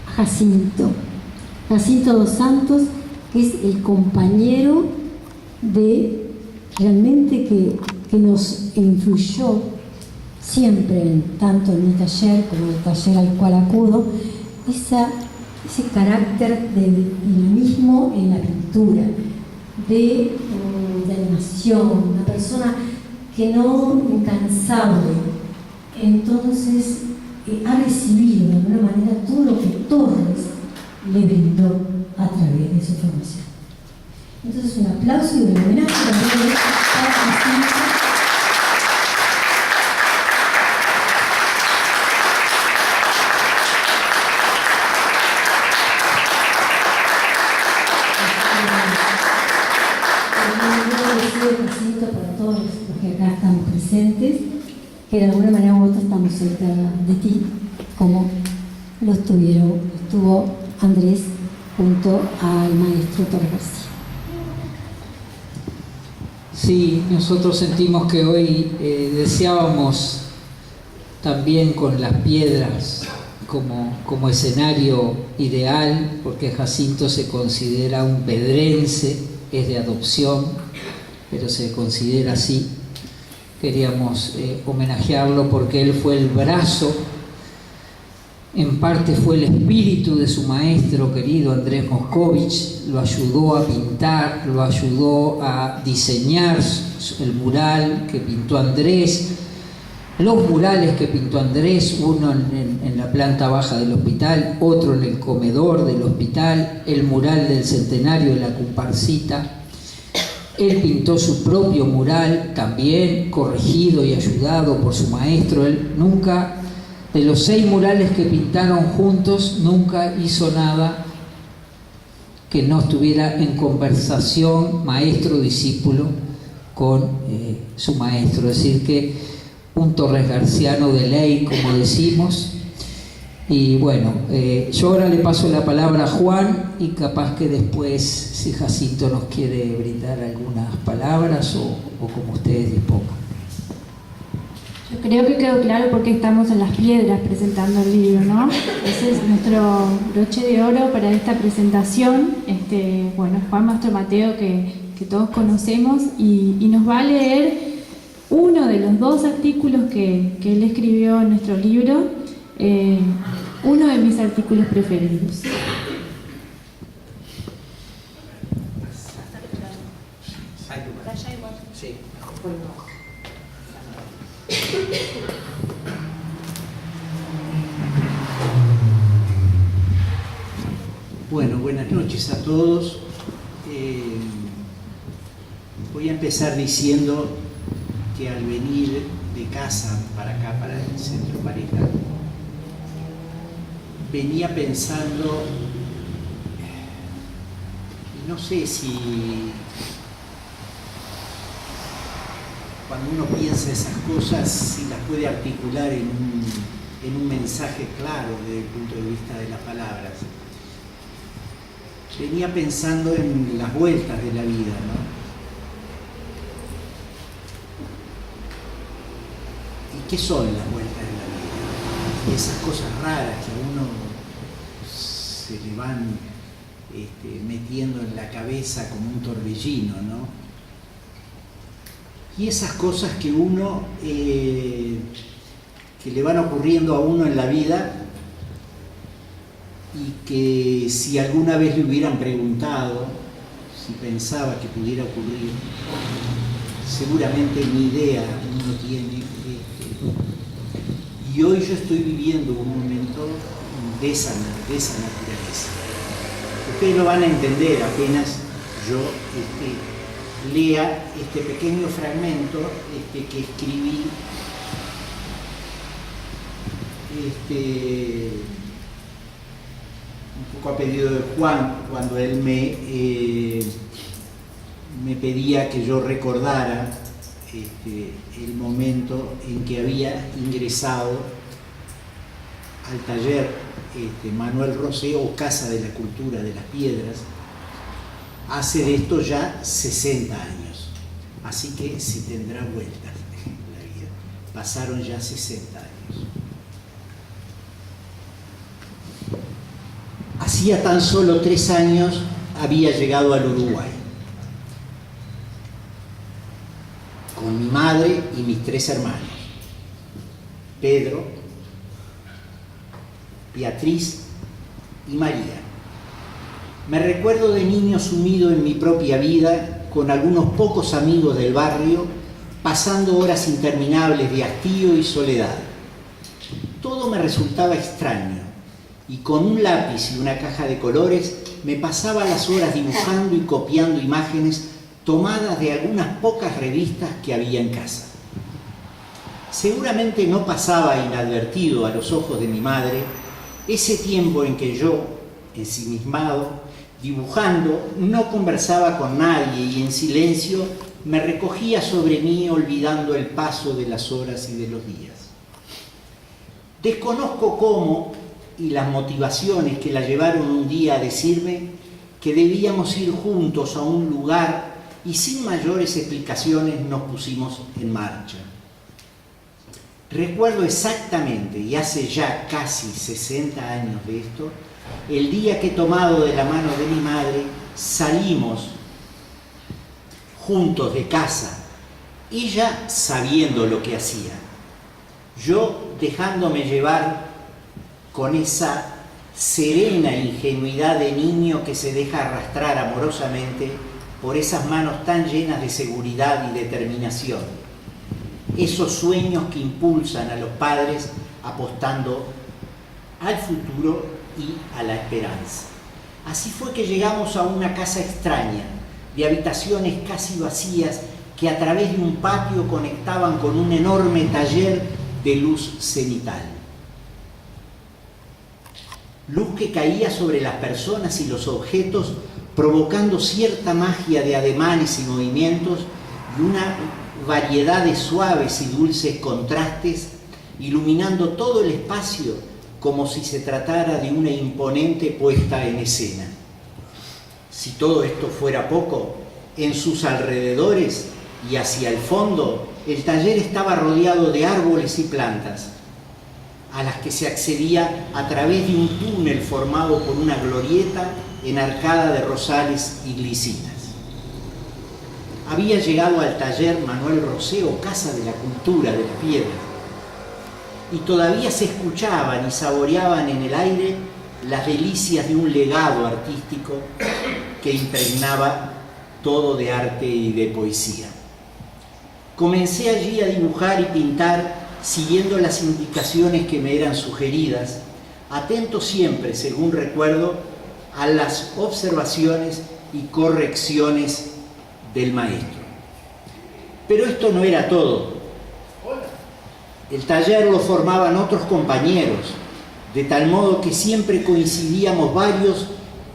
a Jacinto dos Santos, que es el compañero de realmente que nos influyó siempre, tanto en mi taller como en el taller al cual acudo, ese carácter de dinamismo en la pintura, de animación, una persona que no incansable. Entonces ha recibido de alguna manera todo lo que Torres le brindó a través de su formación. Entonces un aplauso y un homenaje también a Jacinto. Para todos los que acá estamos presentes, que de alguna manera u otra estamos cerca de ti, como lo estuvo Andrés junto al maestro Torres García. Sí, nosotros sentimos que hoy deseábamos también con las piedras como escenario ideal, porque Jacinto se considera un pedrense, es de adopción, pero se considera así. Queríamos homenajearlo porque él fue el brazo, en parte fue el espíritu de su maestro querido Andrés Moscovich, lo ayudó a pintar, lo ayudó a diseñar el mural que pintó Andrés, los murales que pintó Andrés, uno en la planta baja del hospital, otro en el comedor del hospital, el mural del centenario de la comparsita. Él pintó su propio mural, también corregido y ayudado por su maestro. Él nunca, de los 6 murales que pintaron juntos, nunca hizo nada que no estuviera en conversación maestro-discípulo con su maestro. Es decir, que un Torres Garciano de ley, como decimos. Y bueno, yo ahora le paso la palabra a Juan y capaz que después, si Jacinto nos quiere brindar algunas palabras o como ustedes dispongan. Yo creo que quedó claro por qué estamos en Las Piedras presentando el libro, ¿no? Ese es nuestro broche de oro para esta presentación. Bueno, Juan Mastromateo, que todos conocemos, y nos va a leer uno de los 2 artículos que él escribió en nuestro libro, uno de mis artículos preferidos. noches a todos. Voy a empezar diciendo que al venir de casa para acá, para el Centro Pareja, venía pensando, y no sé si cuando uno piensa esas cosas, si las puede articular en un mensaje claro desde el punto de vista de las palabras. Venía pensando en las vueltas de la vida, ¿no? ¿Y qué son las vueltas de la vida? Y esas cosas raras que a uno se le van metiendo en la cabeza como un torbellino, ¿no? Y esas cosas que uno, que le van ocurriendo a uno en la vida, y que si alguna vez le hubieran preguntado si pensaba que pudiera ocurrir, seguramente ni idea uno tiene. Y hoy yo estoy viviendo un momento de esa naturaleza. Ustedes lo van a entender apenas yo lea este pequeño fragmento que escribí un poco a pedido de Juan, cuando él me pedía que yo recordara el momento en que había ingresado al taller Manuel Rosé, o Casa de la Cultura de las Piedras, hace de esto ya 60 años. Así que sí tendrá vueltas la vida. Pasaron ya 60 años. Hacía tan solo 3 años había llegado al Uruguay, con mi madre y mis 3 hermanos, Pedro, Beatriz y María. Me recuerdo de niño sumido en mi propia vida, con algunos pocos amigos del barrio, pasando horas interminables de hastío y soledad. Todo me resultaba extraño, y con un lápiz y una caja de colores me pasaba las horas dibujando y copiando imágenes tomadas de algunas pocas revistas que había en casa. Seguramente no pasaba inadvertido a los ojos de mi madre ese tiempo en que yo, ensimismado, dibujando, no conversaba con nadie y en silencio me recogía sobre mí olvidando el paso de las horas y de los días. Desconozco cómo y las motivaciones que la llevaron un día a decirme que debíamos ir juntos a un lugar, y sin mayores explicaciones nos pusimos en marcha. Recuerdo exactamente, y hace ya casi 60 años de esto, el día que, tomado de la mano de mi madre, salimos juntos de casa, ella sabiendo lo que hacía, yo dejándome llevar con esa serena ingenuidad de niño que se deja arrastrar amorosamente por esas manos tan llenas de seguridad y determinación, esos sueños que impulsan a los padres apostando al futuro y a la esperanza. Así fue que llegamos a una casa extraña, de habitaciones casi vacías, que a través de un patio conectaban con un enorme taller de luz cenital. Luz que caía sobre las personas y los objetos, provocando cierta magia de ademanes y movimientos y una variedad de suaves y dulces contrastes, iluminando todo el espacio como si se tratara de una imponente puesta en escena. Si todo esto fuera poco, en sus alrededores y hacia el fondo, el taller estaba rodeado de árboles y plantas, a las que se accedía a través de un túnel formado por una glorieta enarcada de rosales y glicinas. Había llegado al taller Manuel Rosé, o Casa de la Cultura de las Piedras, y todavía se escuchaban y saboreaban en el aire las delicias de un legado artístico que impregnaba todo de arte y de poesía. Comencé allí a dibujar y pintar, siguiendo las indicaciones que me eran sugeridas, atento siempre, según recuerdo, a las observaciones y correcciones del maestro. Pero esto no era todo. El taller lo formaban otros compañeros, de tal modo que siempre coincidíamos varios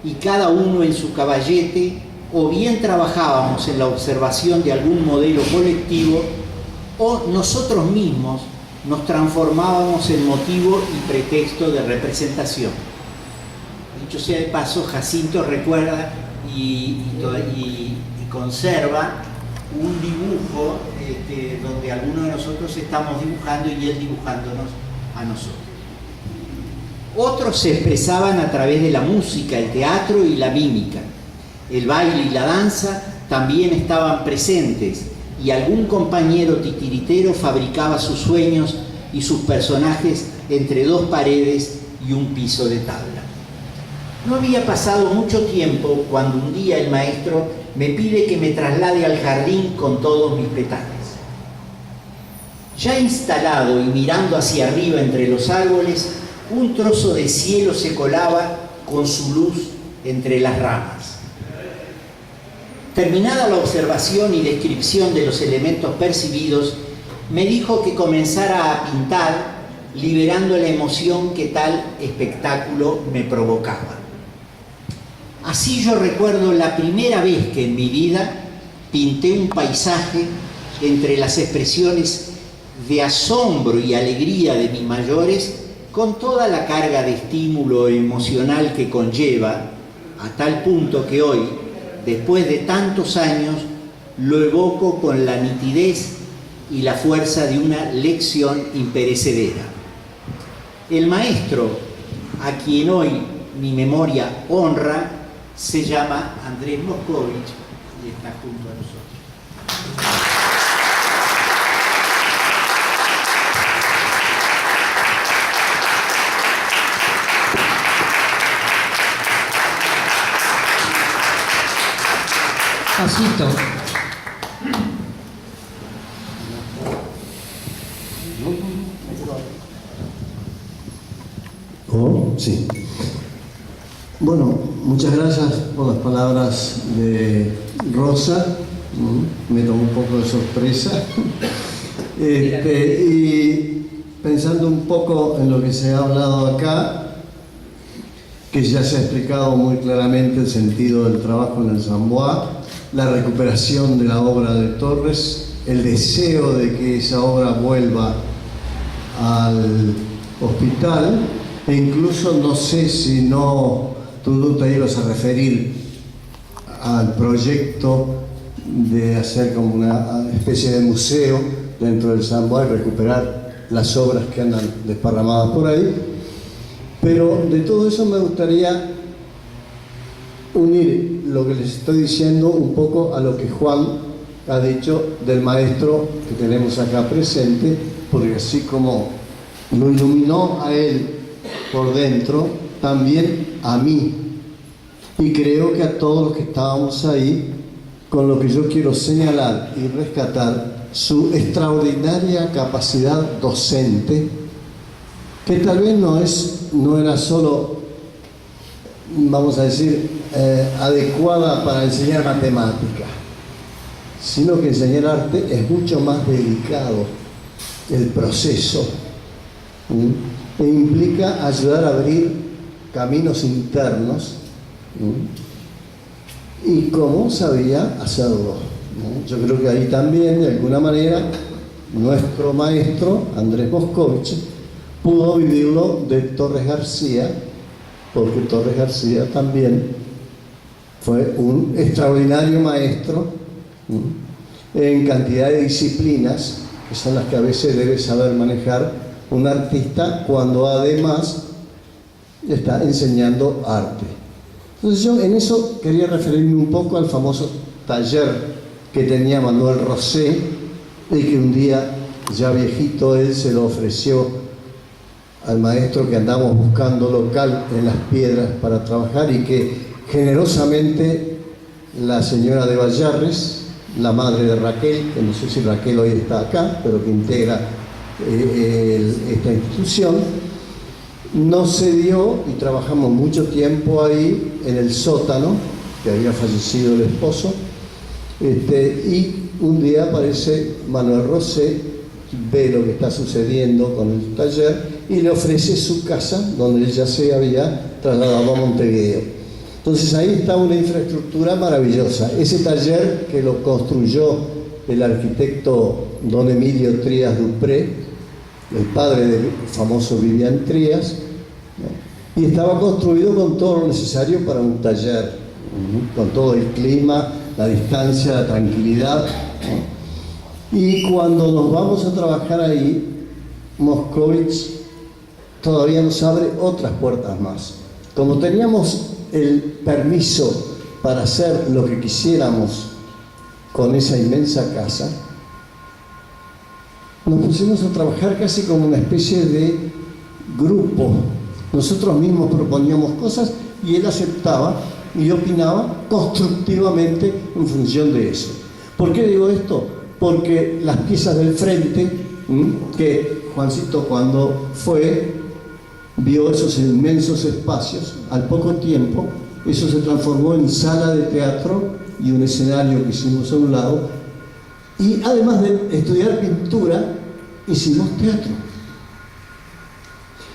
y cada uno en su caballete, o bien trabajábamos en la observación de algún modelo colectivo, o nosotros mismos nos transformábamos en motivo y pretexto de representación. Dicho sea de paso, Jacinto recuerda y conserva un dibujo donde algunos de nosotros estamos dibujando y él dibujándonos a nosotros. Otros se expresaban a través de la música, el teatro y la mímica. El baile y la danza también estaban presentes, y algún compañero titiritero fabricaba sus sueños y sus personajes entre dos paredes y un piso de tabla. No había pasado mucho tiempo cuando un día el maestro me pide que me traslade al jardín con todos mis petales. Ya instalado y mirando hacia arriba entre los árboles, un trozo de cielo se colaba con su luz entre las ramas. Terminada la observación y descripción de los elementos percibidos, me dijo que comenzara a pintar, liberando la emoción que tal espectáculo me provocaba. Así yo recuerdo la primera vez que en mi vida pinté un paisaje entre las expresiones de asombro y alegría de mis mayores, con toda la carga de estímulo emocional que conlleva, a tal punto que hoy, después de tantos años, lo evoco con la nitidez y la fuerza de una lección imperecedera. El maestro, a quien hoy mi memoria honra, se llama Andrés Moscovich y está junto a nosotros. Pasito. ¿Oh? Sí. Bueno, muchas gracias por las palabras de Rosa. Me tomó un poco de sorpresa. Y pensando un poco en lo que se ha hablado acá, que ya se ha explicado muy claramente el sentido del trabajo en el Samboa, la recuperación de la obra de Torres, el deseo de que esa obra vuelva al hospital, e incluso no sé si tú te ibas a referir al proyecto de hacer como una especie de museo dentro del Samboa y recuperar las obras que andan desparramadas por ahí. Pero de todo eso me gustaría unir lo que les estoy diciendo un poco a lo que Juan ha dicho del maestro que tenemos acá presente, porque así como lo iluminó a él por dentro, también a mí, y creo que a todos los que estábamos ahí, con lo que yo quiero señalar y rescatar su extraordinaria capacidad docente, que tal vez no era solo, vamos a decir, adecuada para enseñar matemática, sino que enseñar arte es mucho más delicado el proceso, e implica ayudar a abrir caminos internos, y cómo sabía hacerlo, ¿no? Yo creo que ahí también, de alguna manera, nuestro maestro Andrés Moscovich pudo vivirlo de Torres García, porque Torres García también fue un extraordinario maestro en cantidad de disciplinas, que son las que a veces debe saber manejar un artista cuando además está enseñando arte. Entonces yo en eso quería referirme un poco al famoso taller que tenía Manuel Rosé, y que un día, ya viejito, él se lo ofreció al maestro que andamos buscando local en Las Piedras para trabajar, y que generosamente la señora de Vallarres, la madre de Raquel, que no sé si Raquel hoy está acá, pero que integra esta institución, no se dio y trabajamos mucho tiempo ahí en el sótano, que había fallecido el esposo, y un día aparece Manuel Rosé, ve lo que está sucediendo con el taller y le ofrece su casa, donde él ya se había trasladado a Montevideo. Entonces ahí está una infraestructura maravillosa. Ese taller que lo construyó el arquitecto don Emilio Trías Dupré, el padre del famoso Vivian Trías, ¿no? Y estaba construido con todo lo necesario para un taller, con todo el clima, la distancia, la tranquilidad, ¿no? Y cuando nos vamos a trabajar ahí, Moscovich todavía nos abre otras puertas más. Como teníamos el permiso para hacer lo que quisiéramos con esa inmensa casa, nos pusimos a trabajar casi como una especie de grupo. Nosotros mismos proponíamos cosas y él aceptaba y opinaba constructivamente en función de eso. ¿Por qué digo esto? Porque las piezas del frente, que Juancito cuando fue, vio esos inmensos espacios, al poco tiempo eso se transformó en sala de teatro y un escenario que hicimos a un lado, y además de estudiar pintura, hicimos teatro.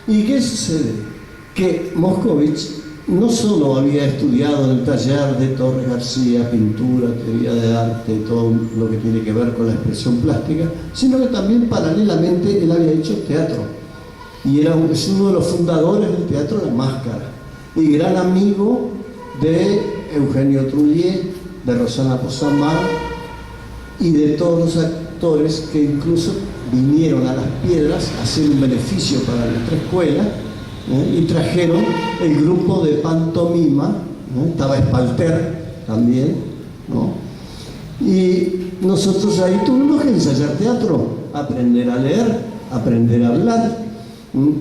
¿Y qué sucede? Que Moscovich no solo había estudiado en el taller de Torres García pintura, teoría de arte, todo lo que tiene que ver con la expresión plástica, sino que también paralelamente él había hecho teatro. Y es uno de los fundadores del Teatro La Máscara. Y gran amigo de Eugenio Trullier, de Rosana Posamar y de todos los actores que incluso vinieron a Las Piedras a hacer un beneficio para nuestra escuela, y trajeron el grupo de pantomima, estaba Espalter también, ¿no? Y nosotros ahí tuvimos que ensayar teatro, aprender a leer, aprender a hablar,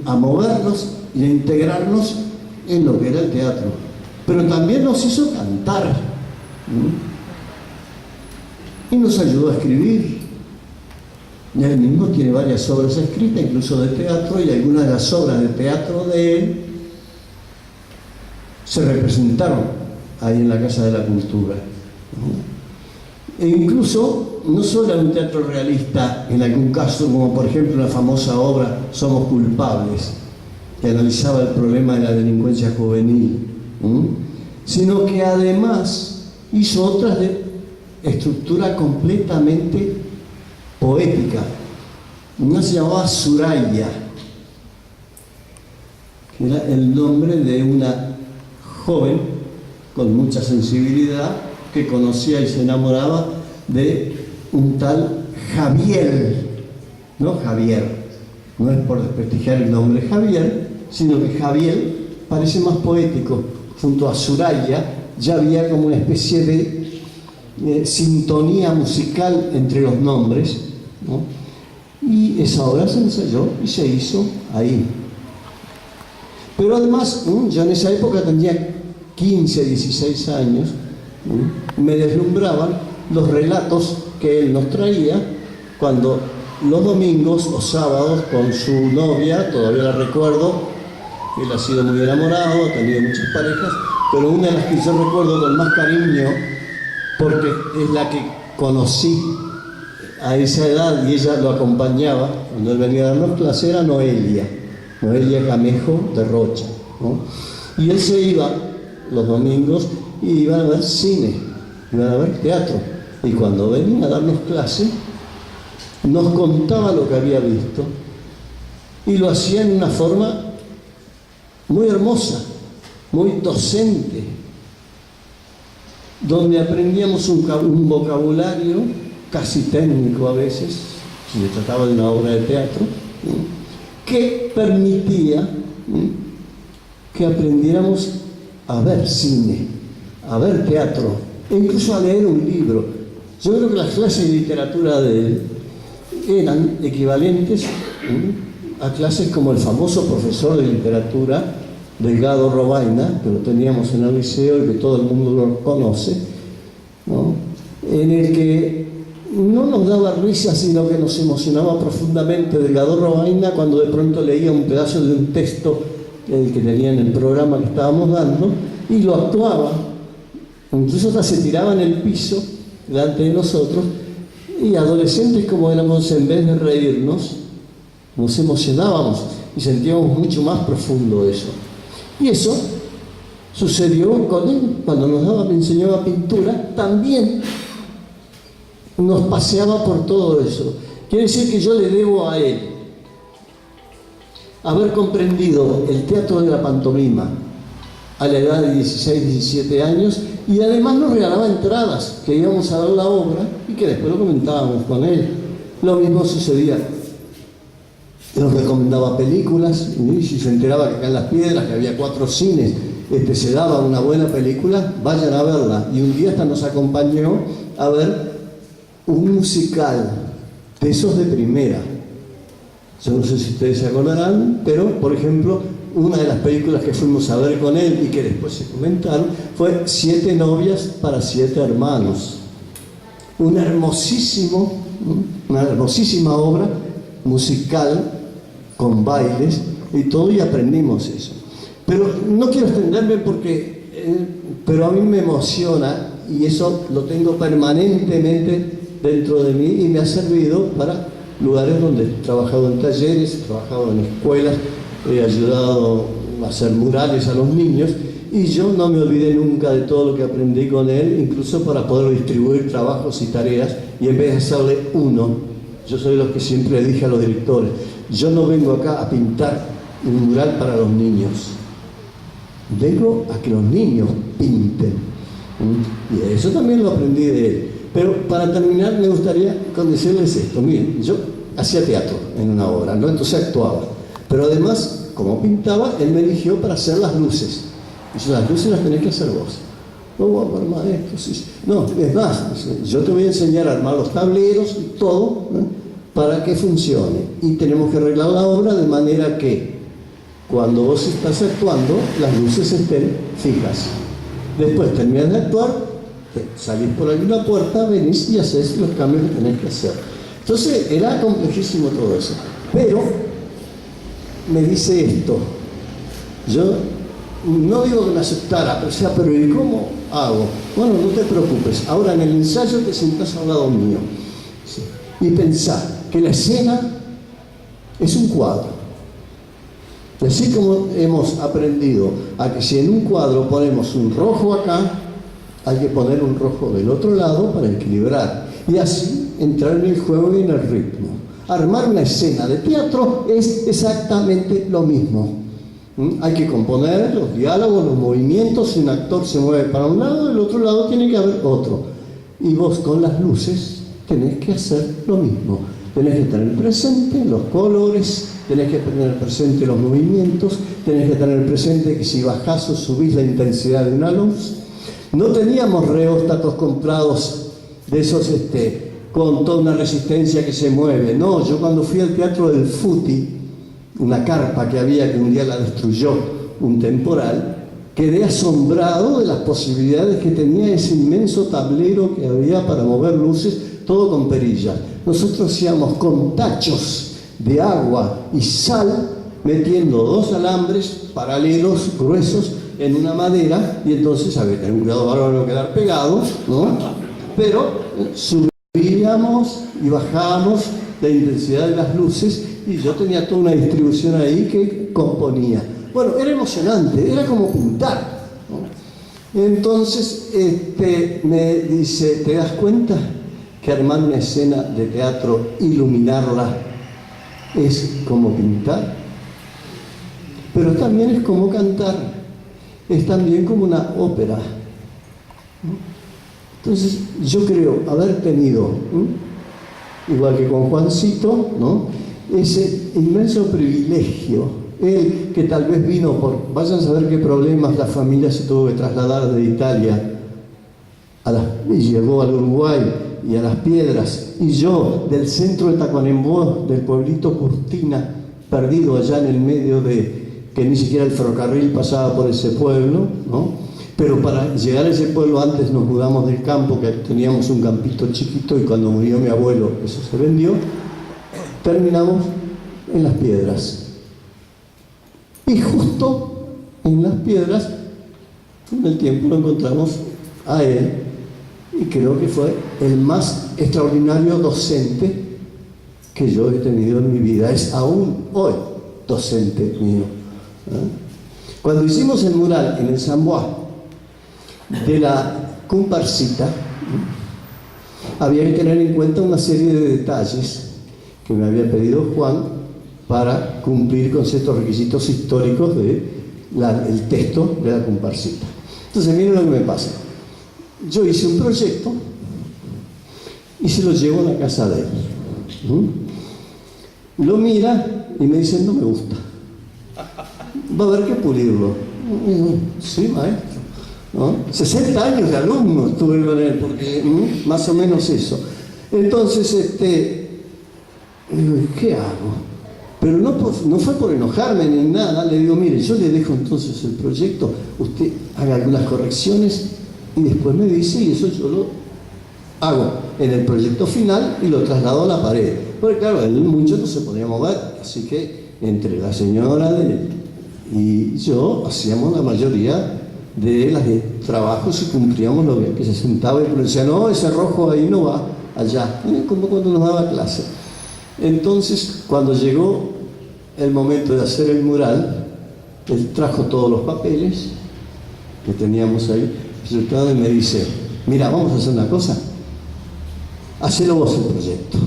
a movernos y a integrarnos en lo que era el teatro. Pero también nos hizo cantar, y nos ayudó a escribir. Y él mismo tiene varias obras escritas, incluso de teatro, y algunas de las obras de teatro de él se representaron ahí en la Casa de la Cultura. E incluso, no solo era un teatro realista, en algún caso, como por ejemplo la famosa obra Somos Culpables, que analizaba el problema de la delincuencia juvenil, sino que además hizo otras de estructura completamente poética. Una se llamaba Suraya, que era el nombre de una joven con mucha sensibilidad que conocía y se enamoraba de un tal Javier, no Javier, no es por desprestigiar el nombre Javier, sino que Javier parece más poético. Junto a Suraya ya había como una especie de sintonía musical entre los nombres, ¿no? Y esa obra se ensayó y se hizo ahí. Pero además, yo en esa época tenía 15, 16 años, me deslumbraban los relatos que él nos traía cuando los domingos o sábados con su novia, todavía la recuerdo, él ha sido muy enamorado, ha tenido muchas parejas, pero una de las que yo recuerdo con más cariño, porque es la que conocí a esa edad y ella lo acompañaba cuando él venía a darnos clase, era Noelia Camejo de Rocha, ¿no? Y él se iba los domingos y iban a ver cine, iban a ver teatro, y cuando venía a darnos clase nos contaba lo que había visto y lo hacía en una forma muy hermosa, muy docente, donde aprendíamos un vocabulario casi técnico a veces, si se trataba de una obra de teatro, que permitía que aprendiéramos a ver cine, a ver teatro, e incluso a leer un libro. Yo creo que las clases de literatura de él eran equivalentes a clases como el famoso profesor de literatura, Delgado Robaina, que lo teníamos en el liceo y que todo el mundo lo conoce, ¿no? En el que no nos daba risa, sino que nos emocionaba profundamente Delgado Robaina cuando de pronto leía un pedazo de un texto el que tenía en el programa que estábamos dando, y lo actuaba. Incluso hasta se tiraba en el piso delante de nosotros, y adolescentes como éramos, en vez de reírnos, nos emocionábamos y sentíamos mucho más profundo eso. Y eso sucedió con él. Cuando me enseñaba pintura, también nos paseaba por todo eso. Quiere decir que yo le debo a él haber comprendido el teatro de la pantomima a la edad de 16, 17 años, y además nos regalaba entradas, que íbamos a ver la obra y que después lo comentábamos con él. Lo mismo sucedía. Nos recomendaba películas, y si se enteraba que acá en Las Piedras, que había 4 cines, se daba una buena película, vayan a verla. Y un día hasta nos acompañó a ver un musical de esos de primera. Yo no sé si ustedes se acordarán, pero, por ejemplo, una de las películas que fuimos a ver con él y que después se comentaron fue 7 novias para 7 hermanos. Una hermosísima obra musical con bailes y todo, y aprendimos eso. Pero no quiero extenderme pero a mí me emociona, y eso lo tengo permanentemente dentro de mí, y me ha servido para lugares donde he trabajado en talleres, he trabajado en escuelas, he ayudado a hacer murales a los niños, y yo no me olvidé nunca de todo lo que aprendí con él, incluso para poder distribuir trabajos y tareas, y en vez de hacerle uno, yo soy de los que siempre le dije a los directores, yo no vengo acá a pintar un mural para los niños, vengo a que los niños pinten. Y eso también lo aprendí de él. Pero para terminar me gustaría decirles esto. Miren, yo hacía teatro en una obra, ¿no? Entonces actuaba. Pero además, como pintaba, él me eligió para hacer las luces. Dice, las luces las tenés que hacer vos. No voy a armar esto. Sí. No, es más, yo te voy a enseñar a armar los tableros y todo, ¿no? Para que funcione. Y tenemos que arreglar la obra de manera que cuando vos estás actuando, las luces estén fijas. Después terminas de actuar, salís por alguna puerta, venís y haces los cambios que tenés que hacer. Entonces era complejísimo todo eso. Pero me dice esto, yo no digo que me aceptara, pero ¿y cómo hago? Bueno, no te preocupes, ahora en el ensayo te sentás al lado mío, ¿sí? Y pensá que la escena es un cuadro. Así como hemos aprendido a que si en un cuadro ponemos un rojo acá, hay que poner un rojo del otro lado para equilibrar, y así entrar en el juego y en el ritmo. Armar una escena de teatro es exactamente lo mismo. Hay que componer los diálogos, los movimientos. Si un actor se mueve para un lado, del otro lado tiene que haber otro. Y vos con las luces tenés que hacer lo mismo. Tenés que tener presente los colores, tenés que tener presente los movimientos, tenés que tener presente que si bajás o subís la intensidad de una luz. No teníamos reóstatos comprados de esos con toda una resistencia que se mueve. No, yo cuando fui al Teatro del Futi, una carpa que había que un día la destruyó un temporal, quedé asombrado de las posibilidades que tenía ese inmenso tablero que había para mover luces, todo con perillas. Nosotros hacíamos con tachos de agua y sal, metiendo 2 alambres paralelos, gruesos, en una madera, y entonces había que tener un cuidado para no quedar pegado, ¿no? Pero subíamos y bajábamos la intensidad de las luces, y yo tenía toda una distribución ahí que componía. Bueno, era emocionante, era como pintar, ¿no? Entonces me dice, ¿te das cuenta que armar una escena de teatro, iluminarla, es como pintar? Pero también es como cantar, es también como una ópera, ¿no? Entonces yo creo haber tenido, igual que con Juancito, ¿no?, ese inmenso privilegio. Él, que tal vez vino vayan a saber qué problemas, la familia se tuvo que trasladar de Italia y llegó al Uruguay y a Las Piedras, y yo del centro de Tacuarembó, del pueblito Cortina, perdido allá en el medio que ni siquiera el ferrocarril pasaba por ese pueblo, ¿no? Pero para llegar a ese pueblo antes nos mudamos del campo, que teníamos un campito chiquito, y cuando murió mi abuelo eso se vendió. Terminamos en Las Piedras. Y justo en las piedras, con el tiempo lo encontramos a él, y creo que fue el más extraordinario docente que yo he tenido en mi vida. Es aún hoy docente mío. Cuando hicimos el mural en el San Bois de la comparsita, había que tener en cuenta una serie de detalles que me había pedido Juan para cumplir con ciertos requisitos históricos del texto de la comparsita. Entonces, miren lo que me pasa. Yo hice un proyecto y se lo llevo a la casa de él. Lo mira y me dice: no me gusta, va a haber que pulirlo. Sí, maestro, ¿no? 60 años de alumno estuve con él, porque más o menos eso. Entonces, digo, ¿qué hago? Pero no fue por enojarme ni nada. Le digo: mire, yo le dejo entonces el proyecto, usted haga algunas correcciones y después me dice, y eso yo lo hago en el proyecto final y lo traslado a la pared. Porque claro, él mucho no se podía mover, así que entre la señora y yo hacíamos la mayoría de los trabajos y cumplíamos lo que se sentaba y decía: no, ese rojo ahí no va, allá, como cuando nos daba clase. Entonces, cuando llegó el momento de hacer el mural, él trajo todos los papeles que teníamos ahí presentados y me dice: mira, vamos a hacer una cosa, hacelo vos el proyecto.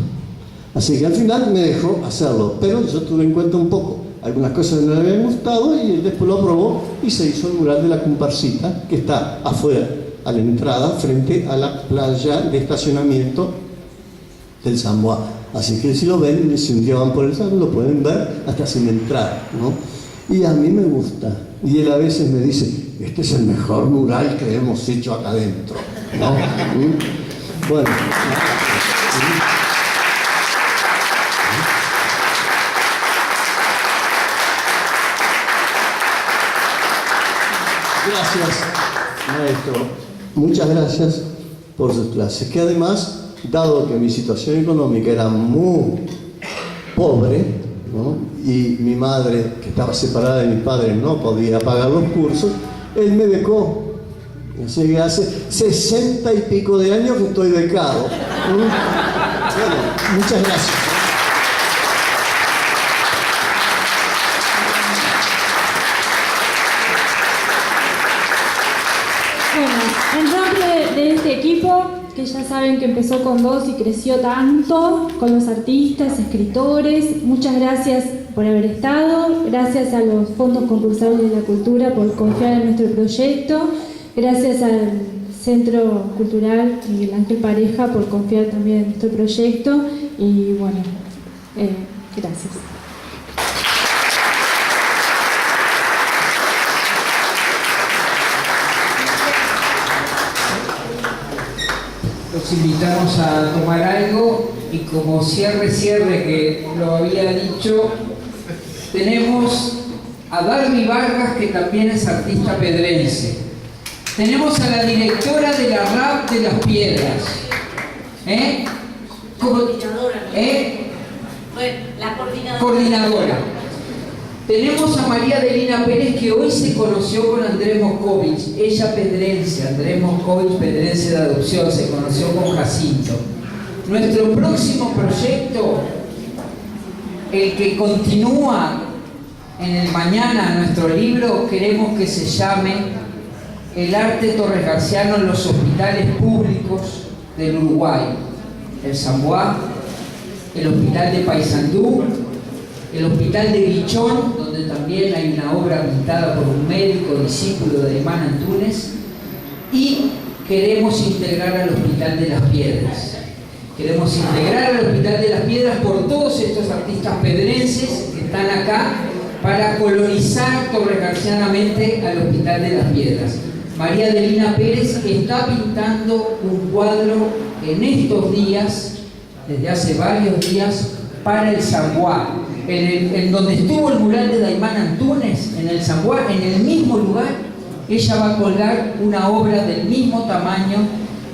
Así que al final me dejó hacerlo, pero yo tuve en cuenta un poco algunas cosas que no le habían gustado y él después lo aprobó y se hizo el mural de la comparsita, que está afuera, a la entrada, frente a la playa de estacionamiento del San Bois. Así que si lo ven, si un día van por el San, lo pueden ver hasta sin entrar, ¿no? Y a mí me gusta. Y él a veces me dice: este es el mejor mural que hemos hecho acá adentro, ¿no? Bueno. Gracias, maestro. Muchas gracias por sus clases, que además, dado que mi situación económica era muy pobre, ¿no? Y mi madre, que estaba separada de mi padre, no podía pagar los cursos, él me becó. Así que hace 60 y pico de años que estoy becado. Bueno, muchas gracias. Bueno, en nombre de este equipo, que ya saben que empezó con 2 y creció tanto, con los artistas, escritores, muchas gracias por haber estado, gracias a los fondos concursables de la cultura por confiar en nuestro proyecto, gracias al Centro Cultural Miguel Ángel Pareja por confiar también en nuestro proyecto y bueno, gracias. Los invitamos a tomar algo y como cierre que lo había dicho, tenemos a Darby Vargas, que también es artista pedrense. Tenemos a la directora de la RAP de Las Piedras. Coordinadora. Bueno, la coordinadora. Tenemos a María Adelina Pérez, que hoy se conoció con Andrés Moscovich, ella pedrense, Andrés Moscovich pedrense de adopción, se conoció con Jacinto. Nuestro próximo proyecto, el que continúa en el mañana, nuestro libro, queremos que se llame El arte torresgarciano en los hospitales públicos del Uruguay. El San Bois, el Hospital de Paysandú, el Hospital de Guichón, donde también hay una obra pintada por un médico discípulo de Aymán Antunes, y queremos integrar al Hospital de las Piedras. Queremos integrar al Hospital de las Piedras por todos estos artistas pedrenses que están acá para colonizar torresgarcianamente al Hospital de las Piedras. María Adelina Pérez está pintando un cuadro en estos días, desde hace varios días, para el San Bois. En donde estuvo el mural de Aymán Antunes, en el San Bois, en el mismo lugar, ella va a colgar una obra del mismo tamaño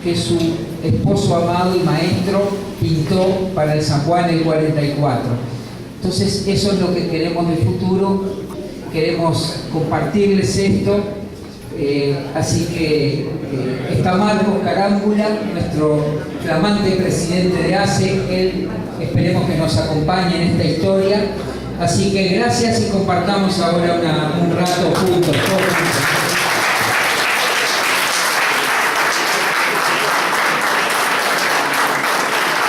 que su esposo amado y maestro pintó para el San Bois en el 44. Entonces, eso es lo que queremos de futuro, queremos compartirles esto. Así que está Marcos Carámbula, nuestro flamante presidente de ACE, él esperemos que nos acompañe en esta historia. Así que gracias y compartamos ahora un rato juntos.